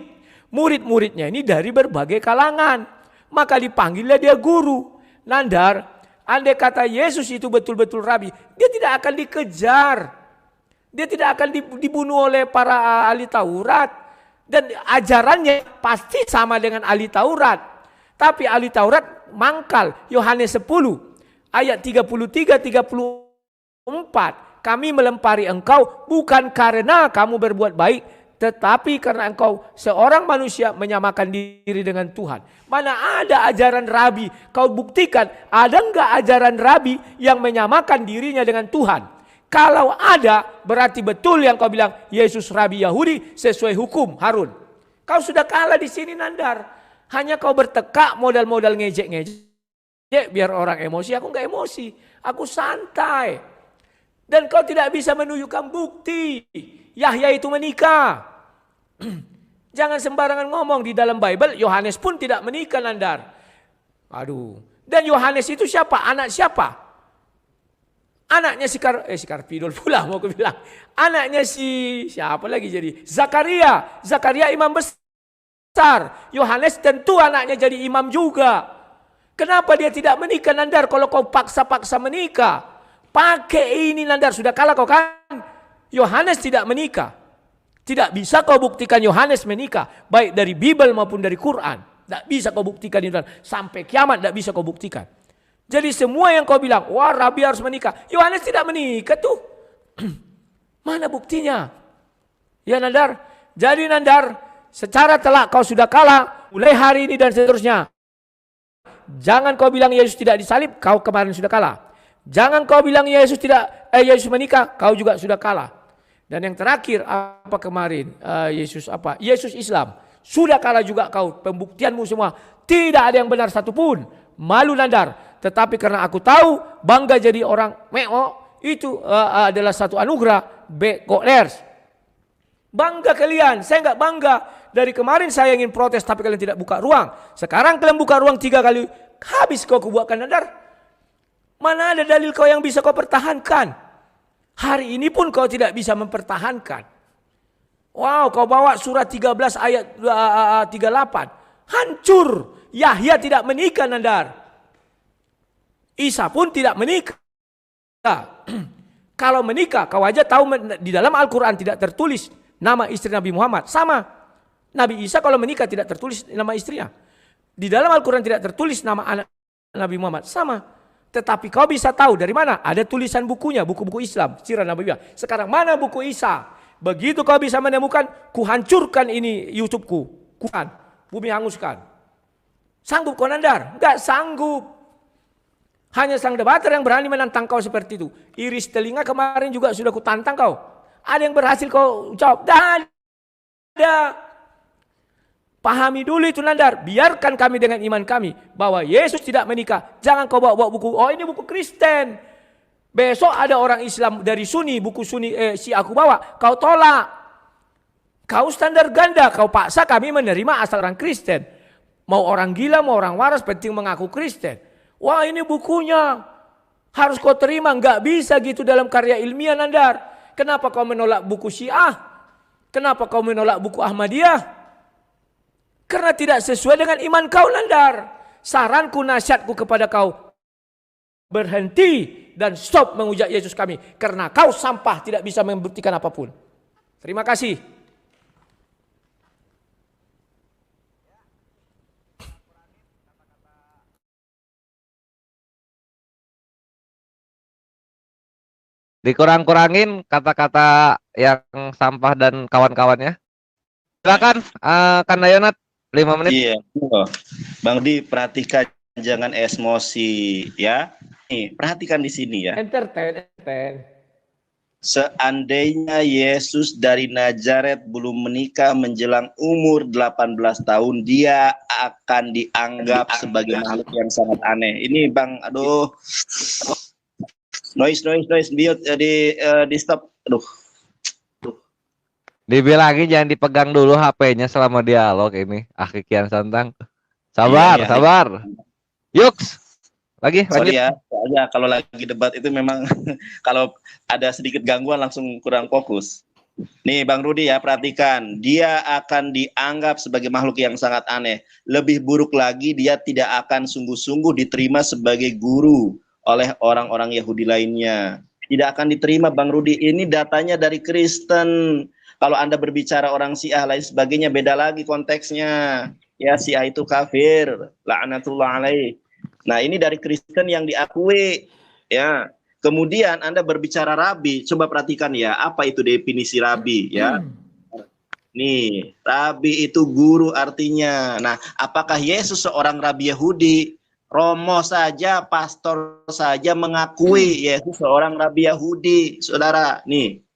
Murid-muridnya ini dari berbagai kalangan. Maka dipanggilnya dia guru. Nandar, andai kata Yesus itu betul-betul rabi, dia tidak akan dikejar. Dia tidak akan dibunuh oleh para ahli Taurat. Dan ajarannya pasti sama dengan ahli Taurat. Tapi ahli Taurat mangkal. Yohanes 10 ayat 33-34. Kami melempari engkau bukan karena kamu berbuat baik, tetapi karena engkau seorang manusia menyamakan diri dengan Tuhan. Mana ada ajaran rabi? Kau buktikan, ada enggak ajaran rabi yang menyamakan dirinya dengan Tuhan? Kalau ada, berarti betul yang kau bilang Yesus rabi Yahudi sesuai hukum Harun. Kau sudah kalah di sini Nandar. Hanya kau bertekak modal-modal ngejek-ngejek biar orang emosi. Aku enggak emosi, aku santai. Dan kau tidak bisa menunjukkan bukti Yahya itu menikah. Jangan sembarangan ngomong. Di dalam Bible Yohanes pun tidak menikah Nandar. Aduh. Dan Yohanes itu siapa? Anak siapa? Anaknya si Karpidol pula mau aku bilang. Anaknya siapa lagi jadi? Zakaria. Zakaria imam besar. Yohanes tentu anaknya jadi imam juga. Kenapa dia tidak menikah Nandar? Kalau kau paksa-paksa menikah, pakai ini Nandar, sudah kalah kau kan? Yohanes tidak menikah. Tidak bisa kau buktikan Yohanes menikah, baik dari Bible maupun dari Quran. Tidak bisa kau buktikan itu. Sampai kiamat tidak bisa kau buktikan. Jadi semua yang kau bilang, wah rabi harus menikah. Yohanes tidak menikah tuh. Mana buktinya? Ya Nandar. Jadi Nandar, secara telak kau sudah kalah. Mulai hari ini dan seterusnya. Jangan kau bilang Yesus tidak disalib, kau kemarin sudah kalah. Jangan kau bilang Yesus Yesus menikah, kau juga sudah kalah. Dan yang terakhir apa kemarin? Yesus apa? Yesus Islam. Sudah kalah juga kau. Pembuktianmu semua tidak ada yang benar satupun. Malu Nandar. Tetapi karena aku tahu bangga jadi orang meo itu adalah satu anugerah. Koders. Bangga kalian. Saya enggak bangga. Dari kemarin saya ingin protes tapi kalian tidak buka ruang. Sekarang kalian buka ruang 3 kali. Habis kau kubuatkan Nandar. Mana ada dalil kau yang bisa kau pertahankan? Hari ini pun kau tidak bisa mempertahankan. Wow, kau bawa surat 13 ayat 38. Hancur. Yahya tidak menikah Nandar. Isa pun tidak menikah. Kalau menikah, kau aja tahu di dalam Al-Quran tidak tertulis nama istri Nabi Muhammad. Sama. Nabi Isa kalau menikah tidak tertulis nama istrinya. Di dalam Al-Quran tidak tertulis nama anak Nabi Muhammad. Sama. Tetapi kau bisa tahu dari mana? Ada tulisan bukunya, buku-buku Islam, Sirah Nabawiyah. Sekarang mana buku Isa? Begitu kau bisa menemukan, kuhancurkan ini YouTube-ku. Bumi hanguskan. Sanggup kau Nandar? Enggak sanggup. Hanya sang debater yang berani menantang kau seperti itu. Iris telinga kemarin juga sudah kutantang kau. Ada yang berhasil kau jawab? Dan ada. Pahami dulu itu Nandar. Biarkan kami dengan iman kami bahwa Yesus tidak menikah. Jangan kau bawa buku. Oh ini buku Kristen. Besok ada orang Islam dari Sunni. Buku Sunni si aku bawa. Kau tolak. Kau standar ganda. Kau paksa kami menerima asal orang Kristen. Mau orang gila, mau orang waras. Penting mengaku Kristen. Wah ini bukunya. Harus kau terima. Enggak bisa gitu dalam karya ilmiah Nandar. Kenapa kau menolak buku Syiah? Kenapa kau menolak buku Ahmadiyah? Karena tidak sesuai dengan iman kau Nandar. Saranku, nasihatku kepada kau. Berhenti dan stop menghujat Yesus kami. Karena kau sampah tidak bisa membuktikan apapun. Terima kasih. Dikurang-kurangin kata-kata yang sampah dan kawan-kawannya. Silakan, Kanda Yonat, 5 menit. Iya, Bang Di perhatikan jangan emosi ya. Nih, perhatikan di sini ya. Entertain. Seandainya Yesus dari Nazaret belum menikah menjelang umur 18 tahun, dia akan dianggap sebagai makhluk yang sangat aneh. Ini Bang, aduh. Noise, mute, di stop. Aduh. Dibilangin jangan dipegang dulu HP-nya selama dialog ini. Kian Santang. Sabar, Iya. sabar. Yuks. Lagi, lanjut. Sorry ya, soalnya kalau lagi debat itu memang kalau ada sedikit gangguan langsung kurang fokus. Nih Bang Rudi ya, perhatikan. Dia akan dianggap sebagai makhluk yang sangat aneh. Lebih buruk lagi, dia tidak akan sungguh-sungguh diterima sebagai guru oleh orang-orang Yahudi lainnya. Tidak akan diterima Bang Rudi. Ini datanya dari Kristen. Kalau Anda berbicara orang Syiah lain sebagainya, beda lagi konteksnya. Ya, Syiah itu kafir. La'natullah alaih. Nah, ini dari Kristen yang diakui. Ya. Kemudian Anda berbicara rabi, coba perhatikan ya, apa itu definisi rabi ya. Nih, rabi itu guru artinya. Nah, apakah Yesus seorang rabi Yahudi? Romo saja, pastor saja mengakui Yesus seorang rabi Yahudi. Saudara, nih.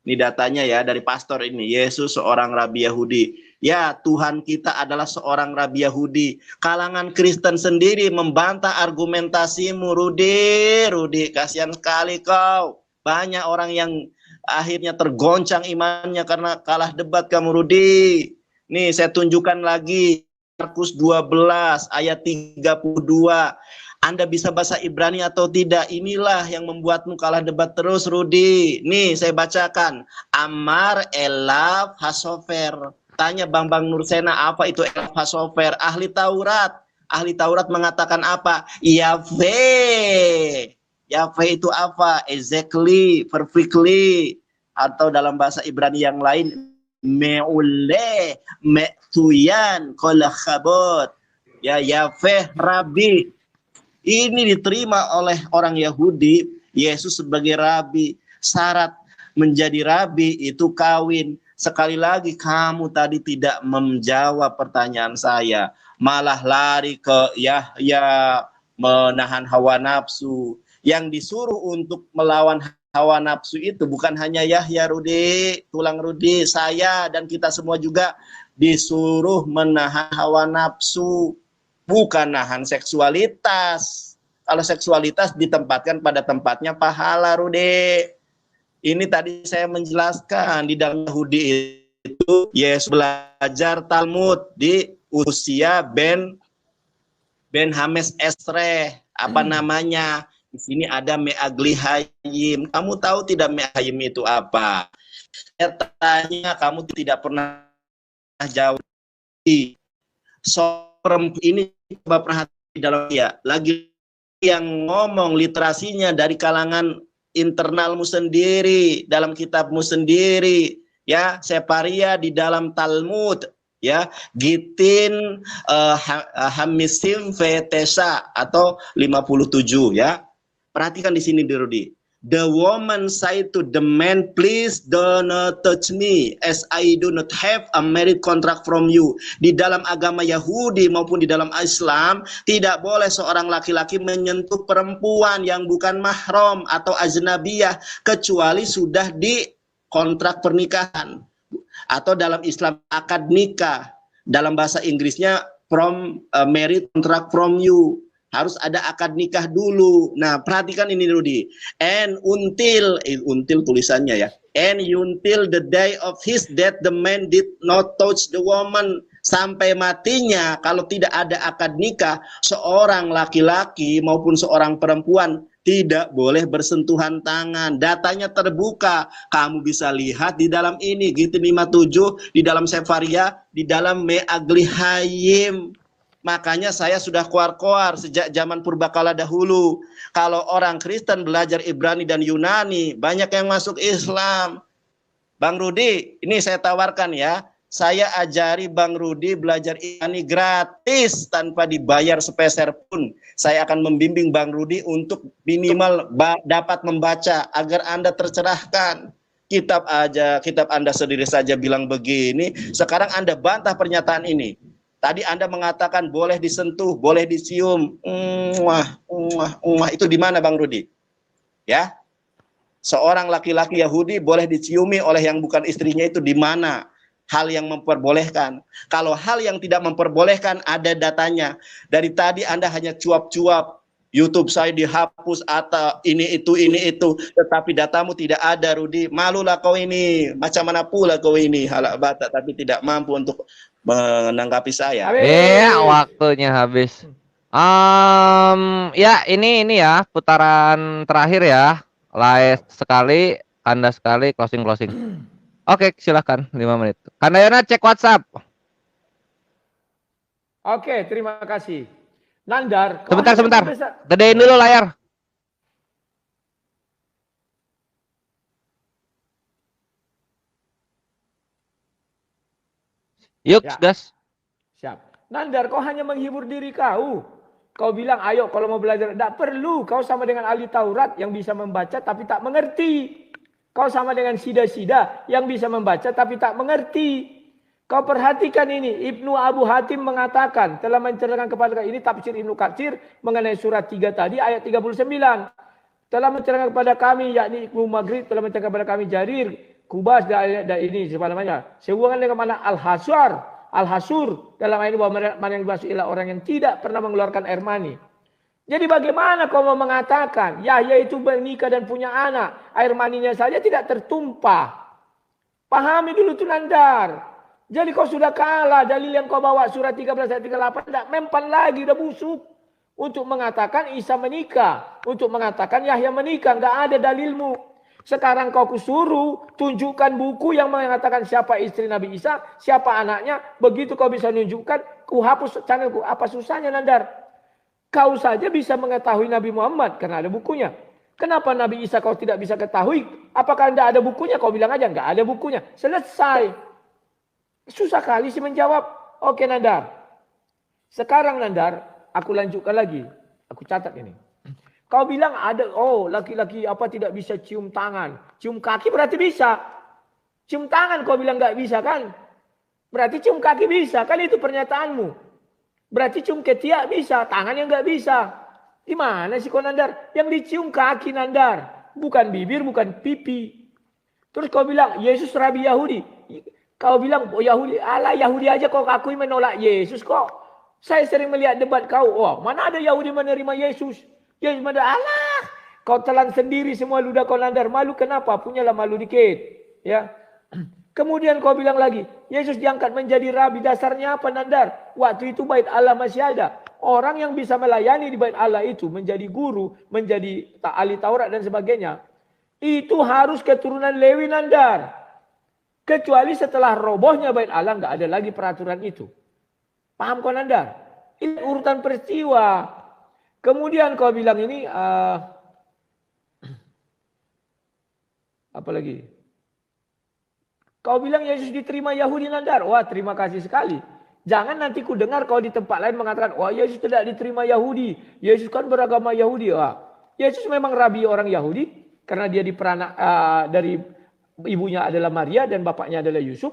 Ini datanya ya dari pastor ini. Yesus seorang rabi Yahudi. Ya, Tuhan kita adalah seorang rabi Yahudi. Kalangan Kristen sendiri membantah argumentasimu, Rudi, kasihan sekali kau. Banyak orang yang akhirnya tergoncang imannya karena kalah debat kamu, Rudi. Nih, saya tunjukkan lagi Markus 12 ayat 32. Anda bisa bahasa Ibrani atau tidak? Inilah yang membuatmu kalah debat terus, Rudi. Nih, saya bacakan. Amar Elaf Hasofer. Tanya Bang Nursena, apa itu Elaf Hasofer? Ahli Taurat. Ahli Taurat mengatakan apa? Yahweh. Yahweh itu apa? Exactly, perfectly. Atau dalam bahasa Ibrani yang lain, Me'ule, Me'tuyan, Kolakhabot. Ya, Yahweh, Rabi. Ini diterima oleh orang Yahudi, Yesus sebagai rabi. Syarat menjadi rabi itu kawin. Sekali lagi kamu tadi tidak menjawab pertanyaan saya. Malah lari ke Yahya menahan hawa nafsu. Yang disuruh untuk melawan hawa nafsu itu bukan hanya Yahya, Rudi, tulang Rudi, saya dan kita semua juga disuruh menahan hawa nafsu. Bukan nahan seksualitas. Kalau seksualitas ditempatkan pada tempatnya pahala, Rudi. Ini tadi saya menjelaskan di dalam Yahudi itu Yesus belajar Talmud di usia Ben Hames Esre. Apa namanya? Di sini ada Me'agli Hayim. Kamu tahu tidak Me'agli Hayim itu apa? Saya tanya, kamu tidak pernah jawab. Ini coba perhati dalam ya, lagi yang ngomong literasinya dari kalangan internalmu sendiri, dalam kitabmu sendiri, ya, Separia di dalam Talmud, ya, Gitin Hamisim Vetesa atau 57, ya. Perhatikan di sini, Rudi. The woman said to the man, please do not touch me as I do not have a marriage contract from you. Di dalam agama Yahudi maupun di dalam Islam, tidak boleh seorang laki-laki menyentuh perempuan yang bukan mahram atau ajnabiyah, kecuali sudah di kontrak pernikahan. Atau dalam Islam, akad nikah. Dalam bahasa Inggrisnya, from marriage contract from you. Harus ada akad nikah dulu. Nah, perhatikan ini, Rudi. And until tulisannya ya. And until the day of his death, the man did not touch the woman. Sampai matinya, kalau tidak ada akad nikah, seorang laki-laki maupun seorang perempuan tidak boleh bersentuhan tangan. Datanya terbuka. Kamu bisa lihat di dalam ini. Gitin 57, di dalam Sefaria, di dalam Me'agli Hayim. Makanya saya sudah koar-koar sejak zaman purbakala dahulu. Kalau orang Kristen belajar Ibrani dan Yunani, banyak yang masuk Islam. Bang Rudi, ini saya tawarkan ya. Saya ajari Bang Rudi belajar Ibrani gratis tanpa dibayar sepeser pun. Saya akan membimbing Bang Rudi untuk minimal dapat membaca agar Anda tercerahkan. Kitab Anda sendiri saja bilang begini. Sekarang Anda bantah pernyataan ini. Tadi Anda mengatakan boleh disentuh, boleh dicium. Itu di mana Bang Rudi? Ya. Seorang laki-laki Yahudi boleh diciumi oleh yang bukan istrinya, itu di mana? Hal yang memperbolehkan. Kalau hal yang tidak memperbolehkan ada datanya. Dari tadi Anda hanya cuap-cuap. YouTube saya dihapus atau ini itu. Tetapi datamu tidak ada, Rudi. Malulah kau ini. Macam mana pula kau ini. Halak batak tapi tidak mampu untuk menanggapi saya. Iya, waktunya habis. Ya ini ya putaran terakhir ya. Live sekali, Anda sekali, closing. Oke, silakan 5 menit. Kandayana cek WhatsApp. Oke, terima kasih. Nandar. Sebentar. Gedein dulu layar. Yuk, Ya. gas. Siap. Nandar, kau hanya menghibur diri kau. Kau bilang, ayo kalau mau belajar. Tidak perlu. Kau sama dengan ahli Taurat yang bisa membaca tapi tak mengerti. Kau sama dengan sida-sida yang bisa membaca tapi tak mengerti. Kau perhatikan ini. Ibnu Abu Hatim mengatakan, telah menceritakan kepada ini tafsir Ibnu Katsir mengenai surat 3 tadi ayat 39. Telah menceritakan kepada kami, yakni Ibnu Maghrib telah menceritakan kepada kami Jarir, Kubas dan ini siapa namanya. Sehubungan dengan mana Al-Hasur dalam ayat ini bahwa mana yang dimaksud ialah orang yang tidak pernah mengeluarkan air mani. Jadi bagaimana kau mau mengatakan Yahya itu menikah dan punya anak, air maninya saja tidak tertumpah? Pahami dulu tuh Nandar. Jadi kau sudah kalah. Dalil yang kau bawa surat 13 ayat 38 tidak mempan lagi, udah busuk. Untuk mengatakan Isa menikah, untuk mengatakan Yahya menikah, enggak ada dalilmu. Sekarang kau kusuruh tunjukkan buku yang mengatakan siapa istri Nabi Isa, siapa anaknya. Begitu kau bisa menunjukkan, ku hapus channelku. Apa susahnya Nandar? Kau saja bisa mengetahui Nabi Muhammad karena ada bukunya. Kenapa Nabi Isa kau tidak bisa ketahui? Apakah tidak ada bukunya? Kau bilang aja enggak ada bukunya. Selesai. Susah kali sih menjawab. Oke Nandar. Sekarang Nandar, aku lanjutkan lagi. Aku catat ini. Kau bilang ada, laki-laki apa tidak bisa cium tangan. Cium kaki berarti bisa. Cium tangan kau bilang nggak bisa kan? Berarti cium kaki bisa. Kan itu pernyataanmu. Berarti cium ketiak bisa. Tangan yang nggak bisa. Di mana sih kau Nandar? Yang dicium kaki Nandar. Bukan bibir, bukan pipi. Terus kau bilang Yesus Rabi Yahudi. Kau bilang Yahudi. Alah Yahudi aja kau akui menolak Yesus kok. Saya sering melihat debat kau. Mana ada Yahudi menerima Yesus? Yesus mana Allah. Kau telan sendiri semua ludah kau Nandar. Malu kenapa? Punyalah malu dikit. Ya. Kemudian kau bilang lagi. Yesus diangkat menjadi rabi. Dasarnya apa Nandar? Waktu itu bait Allah masih ada. Orang yang bisa melayani di bait Allah itu. Menjadi guru. Menjadi ahli Taurat dan sebagainya. Itu harus keturunan Lewi Nandar. Kecuali setelah robohnya bait Allah. Enggak ada lagi peraturan itu. Paham kau Nandar? Ini urutan peristiwa. Kemudian kau bilang ini apa lagi? Kau bilang Yesus diterima Yahudi Nandar. Wah terima kasih sekali. Jangan nanti ku dengar kau di tempat lain mengatakan, wah Yesus tidak diterima Yahudi. Yesus kan beragama Yahudi. Wah, Yesus memang rabi orang Yahudi karena dia diperanak dari ibunya adalah Maria dan bapaknya adalah Yusuf.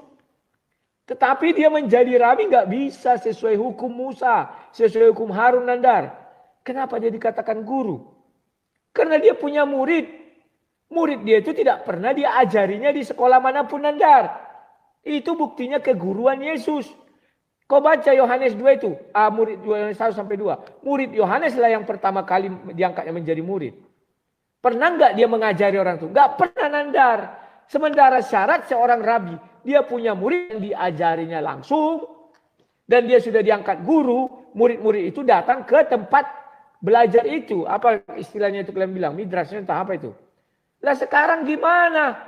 Tetapi dia menjadi rabi nggak bisa sesuai hukum Musa, sesuai hukum Harun Nandar. Kenapa dia dikatakan guru? Karena dia punya murid. Murid dia itu tidak pernah diajarinya di sekolah manapun Nandar. Itu buktinya keguruan Yesus. Kau baca Yohanes 2 itu. Murid Yohanes 1 sampai 2. Murid Yohanes lah yang pertama kali diangkatnya menjadi murid. Pernah nggak dia mengajari orang itu? Nggak pernah Nandar. Sementara syarat seorang rabi. Dia punya murid yang diajarinya langsung. Dan dia sudah diangkat guru. Murid-murid itu datang ke tempat belajar itu. Apa istilahnya itu kalian bilang? Midrasnya entah apa itu. Lah sekarang gimana?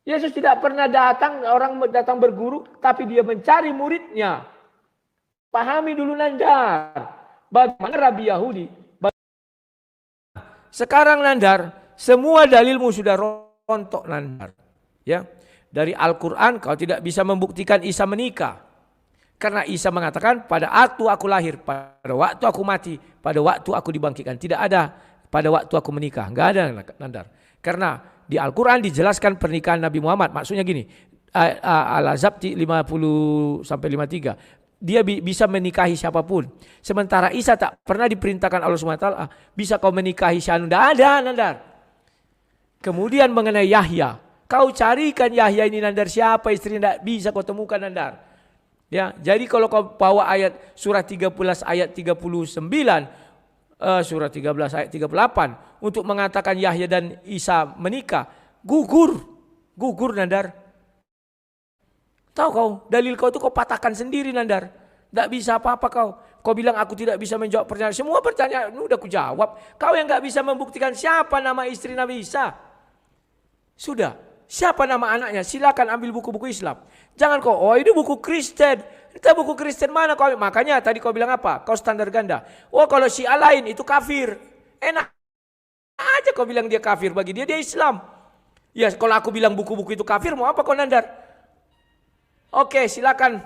Yesus tidak pernah datang. Orang datang berguru. Tapi dia mencari muridnya. Pahami dulu Nandar. Bagaimana Rabi Yahudi. Sekarang Nandar. Semua dalilmu sudah rontok Nandar. Ya, dari Al-Quran kau tidak bisa membuktikan Isa menikah. Karena Isa mengatakan pada waktu aku lahir, pada waktu aku mati, pada waktu aku dibangkitkan. Tidak ada pada waktu aku menikah. Enggak ada Nandar. Karena di Al-Quran dijelaskan pernikahan Nabi Muhammad. Maksudnya gini, Al-Azab 50 sampai 53. dia bisa menikahi siapapun. Sementara Isa tak pernah diperintahkan Allah SWT, bisa kau menikahi Syanu. Tidak ada, Nandar. Kemudian mengenai Yahya, kau carikan Yahya ini, Nandar, siapa istri, tidak bisa kau temukan, Nandar. Ya, jadi kalau kau bawa ayat surah 13 ayat 39, surah 13 ayat 38 untuk mengatakan Yahya dan Isa menikah, gugur Nandar. Tahu kau, dalil kau itu kau patahkan sendiri, Nandar. Tidak bisa apa-apa kau. Kau bilang aku tidak bisa menjawab pertanyaan. Semua pertanyaan udah aku jawab. Kau yang nggak bisa membuktikan siapa nama istri Nabi Isa. Sudah, siapa nama anaknya? Silakan ambil buku-buku Islam. Jangan kau, oh ini buku Kristen. Kita buku Kristen mana kau? Makanya tadi kau bilang apa? Kau standar ganda. Oh kalau Syiah lain itu kafir. Enak aja kau bilang dia kafir. Bagi dia Islam. Ya kalau aku bilang buku-buku itu kafir, mau apa kau, Nandar? Oke, silakan.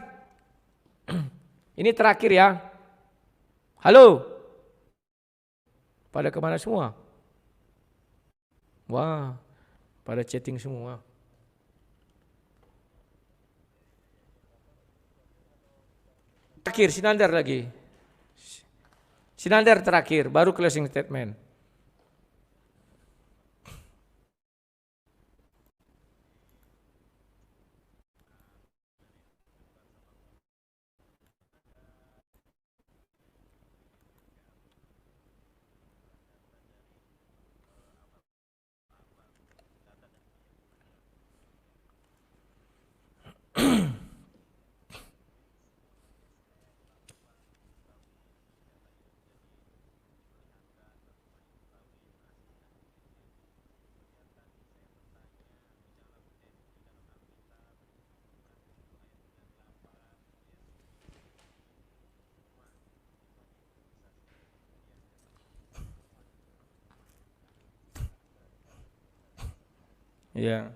Ini terakhir ya. Halo. Pada kemana semua? Wah, pada chatting semua. Terakhir, Sinandar lagi. Sinandar terakhir, baru closing statement. Ya.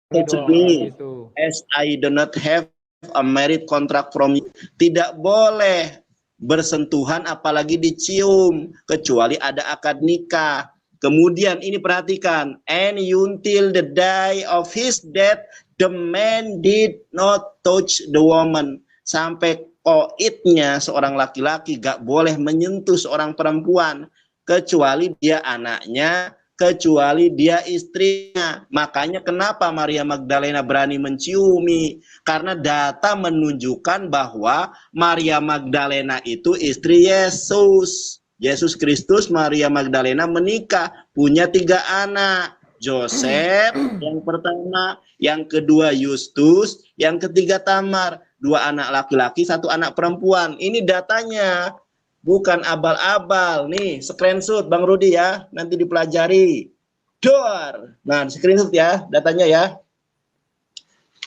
To me, as I do not have a married contract from you. Tidak boleh bersentuhan apalagi dicium kecuali ada akad nikah. Kemudian ini perhatikan, and until the day of his death the man did not touch the woman. Sampai koitnya seorang laki-laki gak boleh menyentuh seorang perempuan kecuali dia anaknya, kecuali dia istrinya. Makanya kenapa Maria Magdalena berani menciumi? Karena data menunjukkan bahwa Maria Magdalena itu istri Yesus. Yesus Kristus, Maria Magdalena menikah, punya 3 anak. Joseph yang pertama, yang kedua Justus, yang ketiga Tamar. 2 anak laki-laki, 1 anak perempuan. Ini datanya. Bukan abal-abal. Nih, screenshot Bang Rudi ya. Nanti dipelajari. Dor. Nah, screenshot ya, datanya ya.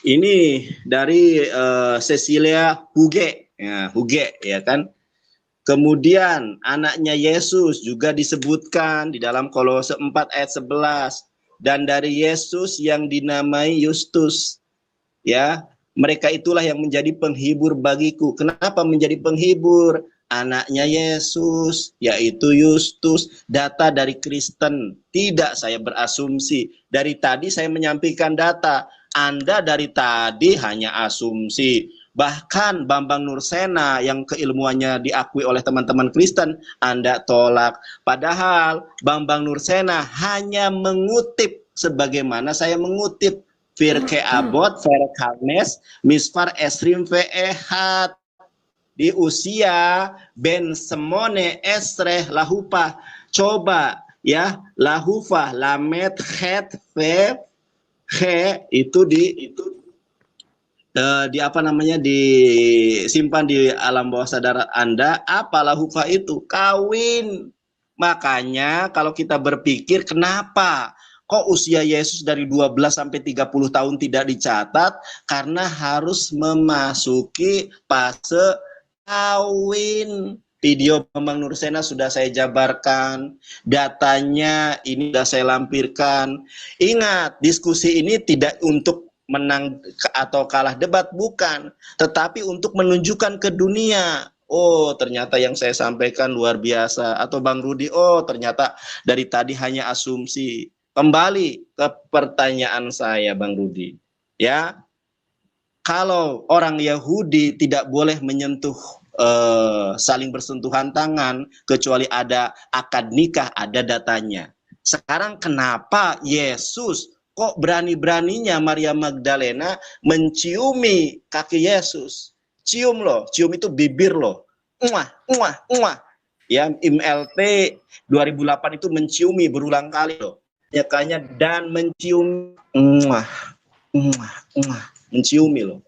Ini dari Cecilia Huge. Ya, Huge ya kan. Kemudian anaknya Yesus juga disebutkan di dalam Kolose 4 ayat 11. Dan dari Yesus yang dinamai Justus. Ya, mereka itulah yang menjadi penghibur bagiku. Kenapa menjadi penghibur? Anaknya Yesus, yaitu Justus. Data dari Kristen, tidak saya berasumsi. Dari tadi saya menyampaikan data. Anda dari tadi hanya asumsi. Bahkan Bambang Nursena yang keilmuannya diakui oleh teman-teman Kristen, Anda tolak. Padahal Bambang Nursena hanya mengutip sebagaimana saya mengutip. Firke abot, verek hanes, misfar esrim ve'ehat. di usia ben semone esreh lahupa. Coba ya, lahufa lamet het ve he itu di apa namanya, disimpan di alam bawah sadar Anda. Apa lahufa itu? Kawin. Makanya kalau kita berpikir kenapa kok usia Yesus dari 12 sampai 30 tahun tidak dicatat, karena harus memasuki fase kawin. Video Bambang Nursena sudah saya jabarkan, datanya ini sudah saya lampirkan. Ingat, diskusi ini tidak untuk menang atau kalah debat, bukan, tetapi untuk menunjukkan ke dunia, oh ternyata yang saya sampaikan luar biasa, atau Bang Rudi, oh ternyata dari tadi hanya asumsi. Kembali ke pertanyaan saya, Bang Rudi, ya, kalau orang Yahudi tidak boleh menyentuh saling bersentuhan tangan kecuali ada akad nikah, ada datanya. Sekarang kenapa Yesus kok berani-beraninya Maria Magdalena menciumi kaki Yesus? Cium loh, cium itu bibir loh. Ya, IMLT 2008 itu menciumi berulang kali loh. Nyakanya dan mencium, menciumi loh.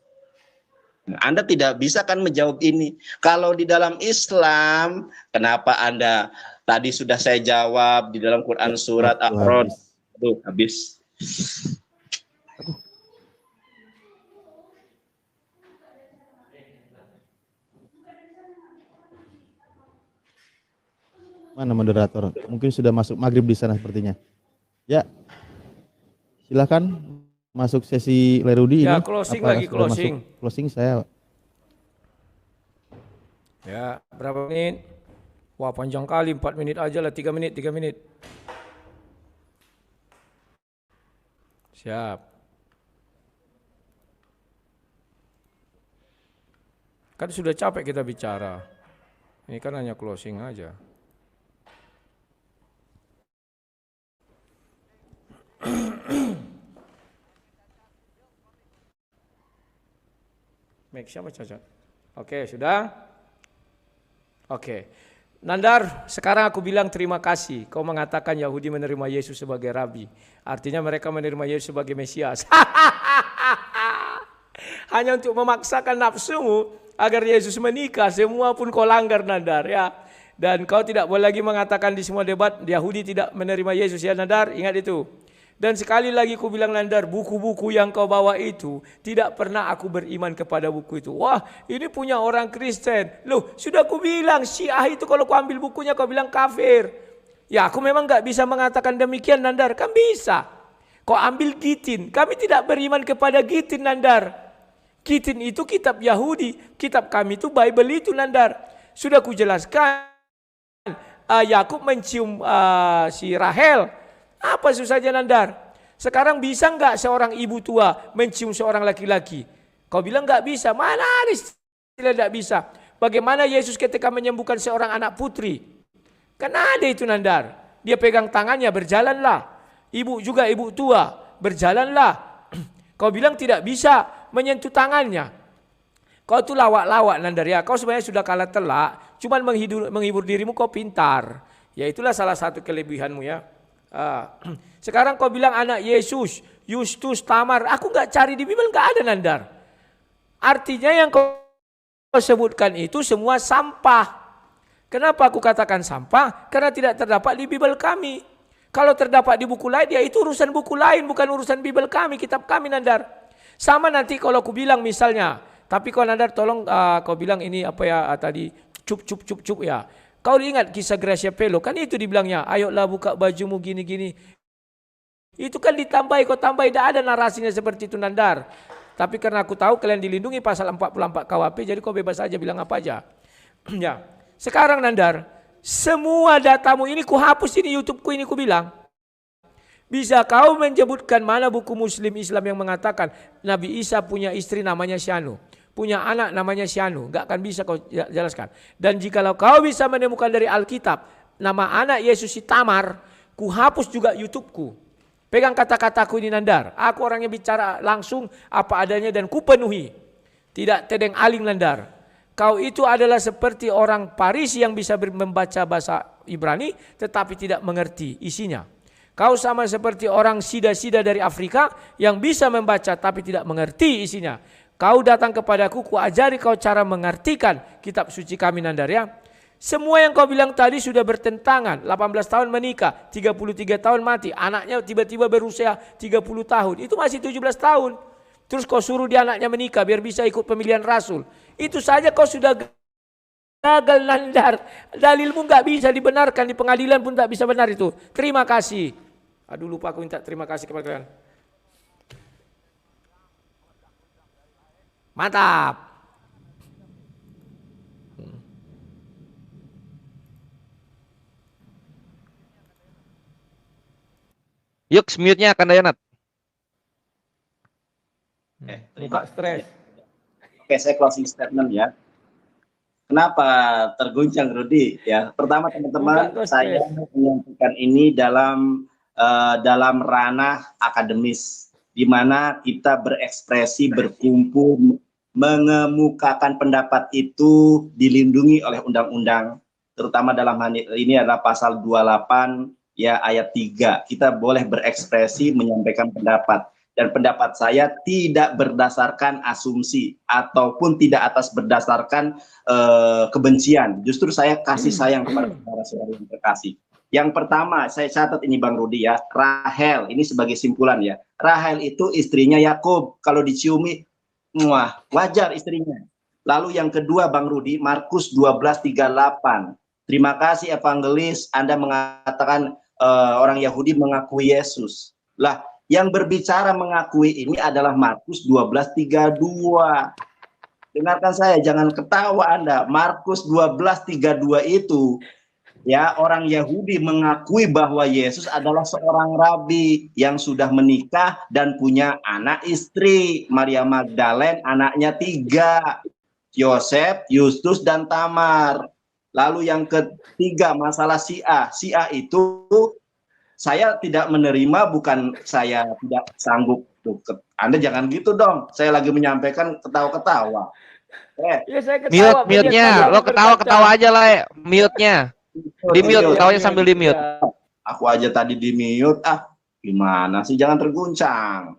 Anda tidak bisa kan menjawab ini. Kalau di dalam Islam, kenapa Anda tadi sudah saya jawab di dalam Quran surat A'raf. Aduh, habis. Mana moderator? Mungkin sudah masuk maghrib di sana sepertinya. Ya, silakan masuk sesi Lerudi ya, ini. closing apa lagi, closing. Closing saya. Ya, berapa menit? Wah, panjang kali, 4 menit aja lah, 3 menit. Siap. Kan sudah capek kita bicara. Ini kan hanya closing aja. Make siapa cacat? Oke, sudah? Oke. Nandar, sekarang aku bilang terima kasih. Kau mengatakan Yahudi menerima Yesus sebagai Rabi. Artinya mereka menerima Yesus sebagai Mesias. Hanya untuk memaksakan nafsumu agar Yesus menikah. Semua pun kau langgar, Nandar, ya. Dan kau tidak boleh lagi mengatakan di semua debat Yahudi tidak menerima Yesus, ya Nandar. Ingat itu. Dan sekali lagi ku bilang, Nandar, buku-buku yang kau bawa itu tidak pernah aku beriman kepada buku itu. Wah, ini punya orang Kristen. Loh, sudah ku bilang Syiah itu kalau ku ambil bukunya kau bilang kafir. Ya, aku memang gak bisa mengatakan demikian, Nandar. Kan bisa. Kau ambil Gitin. Kami tidak beriman kepada Gitin, Nandar. Gitin itu kitab Yahudi. Kitab kami itu Bible itu, Nandar. Sudah ku jelaskan. Yakub mencium si Rahel. Apa susahnya, Nandar? Sekarang bisa nggak seorang ibu tua mencium seorang laki-laki? Kau bilang nggak bisa. Mana ada istilah nggak bisa? Bagaimana Yesus ketika menyembuhkan seorang anak putri? Kan ada itu, Nandar. Dia pegang tangannya, berjalanlah. Ibu juga, ibu tua, berjalanlah. Kau bilang tidak bisa menyentuh tangannya. Kau tuh lawak-lawak, Nandar, ya. Kau sebenarnya sudah kalah telak. Cuman menghibur dirimu, kau pintar. Ya itulah salah satu kelebihanmu, ya. Sekarang kau bilang anak Yesus, Justus, Tamar. Aku nggak cari di Bible, nggak ada, Nandar. Artinya yang kau sebutkan itu semua sampah. Kenapa aku katakan sampah? Karena tidak terdapat di Bible kami. Kalau terdapat di buku lain, ya itu urusan buku lain, bukan urusan Bible kami, kitab kami, Nandar. Sama nanti kalau aku bilang misalnya, tapi kau, Nandar, tolong kau bilang ini apa ya tadi, cup ya. Kau ingat kisah Gracia Pelo, kan itu dibilangnya, ayolah buka bajumu gini-gini. Itu kan ditambahi, kau tambahi, tidak ada narasinya seperti itu, Nandar. Tapi karena aku tahu kalian dilindungi pasal 44 KWP, jadi kau bebas saja bilang apa aja. Ya. Sekarang, Nandar, semua datamu ini ku hapus, ini YouTubeku ini ku bilang. Bisa kau menyebutkan mana buku Muslim Islam yang mengatakan Nabi Isa punya istri namanya Syanu, punya anak namanya Syanu? Gak akan bisa kau jelaskan. Dan jikalau kau bisa menemukan dari Alkitab nama anak Yesus si Tamar, ku hapus juga YouTubeku. Pegang kata-kataku ini, Nandar. Aku orangnya bicara langsung apa adanya dan ku penuhi. Tidak tedeng aling, Nandar. Kau itu adalah seperti orang Parisi yang bisa membaca bahasa Ibrani tetapi tidak mengerti isinya. Kau sama seperti orang sida-sida dari Afrika yang bisa membaca tapi tidak mengerti isinya. Kau datang kepadaku, kuajari kau cara mengartikan kitab suci kami, Nandar, ya. Semua yang kau bilang tadi sudah bertentangan. 18 tahun menikah, 33 tahun mati, anaknya tiba-tiba berusia 30 tahun. Itu masih 17 tahun. Terus kau suruh dia anaknya menikah biar bisa ikut pemilihan rasul. Itu saja kau sudah gagal, Nandar. Dalilmu nggak bisa dibenarkan, di pengadilan pun tak bisa benar itu. Terima kasih. Aduh, lupa aku minta terima kasih kepada kalian. Mantap. Yuk, mute-nya akan Dayonat. Buka stres. Oke, saya closing statement ya. Kenapa terguncang Rudi? Ya, pertama teman-teman, saya menyampaikan ini dalam ranah akademis, di mana kita berekspresi, berkumpul, mengemukakan pendapat itu dilindungi oleh undang-undang, terutama dalam hal ini adalah pasal 28 ya ayat 3. Kita boleh berekspresi, menyampaikan pendapat. Dan pendapat saya tidak berdasarkan asumsi ataupun tidak atas berdasarkan kebencian. Justru saya kasih sayang kepada saudara-saudara yang terkasih. Yang pertama, saya catat ini Bang Rudi ya, Rahel, ini sebagai simpulan ya. Rahel itu istrinya Yakub, kalau diciumi, wah, wajar istrinya. Lalu yang kedua Bang Rudi, Markus 12:38. Terima kasih evangelis, Anda mengatakan orang Yahudi mengakui Yesus. Lah, yang berbicara mengakui ini adalah Markus 12:32. Dengarkan saya, jangan ketawa Anda. Markus 12:32 itu ya, orang Yahudi mengakui bahwa Yesus adalah seorang rabi yang sudah menikah dan punya anak istri. Maria Magdalene anaknya 3, Yosef, Yustus, dan Tamar. Lalu yang ketiga masalah Sia. Sia itu saya tidak menerima, bukan saya tidak sanggup. Anda jangan gitu dong. Saya lagi menyampaikan ketawa-ketawa. Ya, saya ketawa. Mute-nya, lo ketawa-ketawa aja lah ya. Mute-nya. Di mute, ketawanya sambil di mute. Aku aja tadi di mute. Gimana sih, jangan terguncang.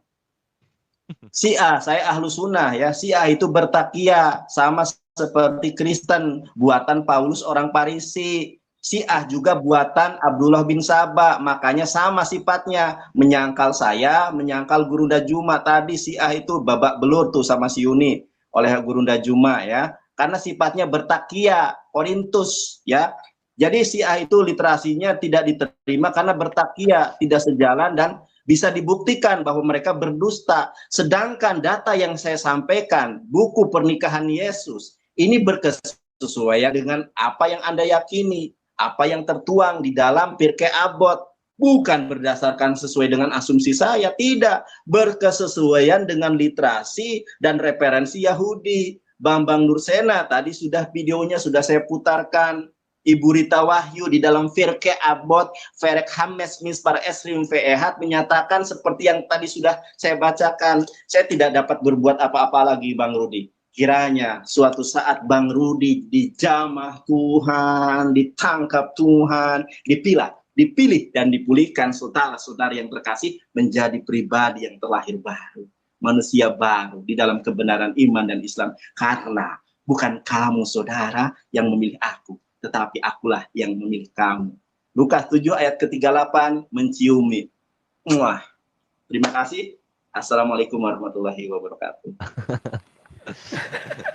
Sia, saya ahlu sunnah ya. Sia itu bertakia sama seperti Kristen, buatan Paulus orang Parisi. Syiah juga buatan Abdullah bin Sabah, makanya sama sifatnya, menyangkal saya, menyangkal Gurunda Juma. Tadi Syiah itu babak belur tuh sama si Yuni oleh Gurunda Juma ya, karena sifatnya bertakia, Korintus ya. Jadi Syiah itu literasinya tidak diterima karena bertakia, tidak sejalan dan bisa dibuktikan bahwa mereka berdusta. Sedangkan data yang saya sampaikan, buku pernikahan Yesus, ini berkesesuaian dengan apa yang Anda yakini, apa yang tertuang di dalam Pirkei Avot, bukan berdasarkan sesuai dengan asumsi saya, tidak, berkesesuaian dengan literasi dan referensi Yahudi. Bambang Nursena tadi sudah videonya sudah saya putarkan. Ibu Rita Wahyu di dalam Pirkei Avot, Ferek Hames Mispar Esrim Ve'ehat menyatakan seperti yang tadi sudah saya bacakan. Saya tidak dapat berbuat apa-apa lagi Bang Rudi. Kiranya suatu saat Bang Rudi dijamah Tuhan, ditangkap Tuhan, dipilih dan dipulihkan saudara-saudara yang terkasih menjadi pribadi yang terlahir baru, manusia baru di dalam kebenaran iman dan Islam. Karena bukan kamu saudara yang memilih aku, tetapi akulah yang memilih kamu. Lukas 7 ayat ke-38 menciumi. Wah, terima kasih. Assalamualaikum warahmatullahi wabarakatuh.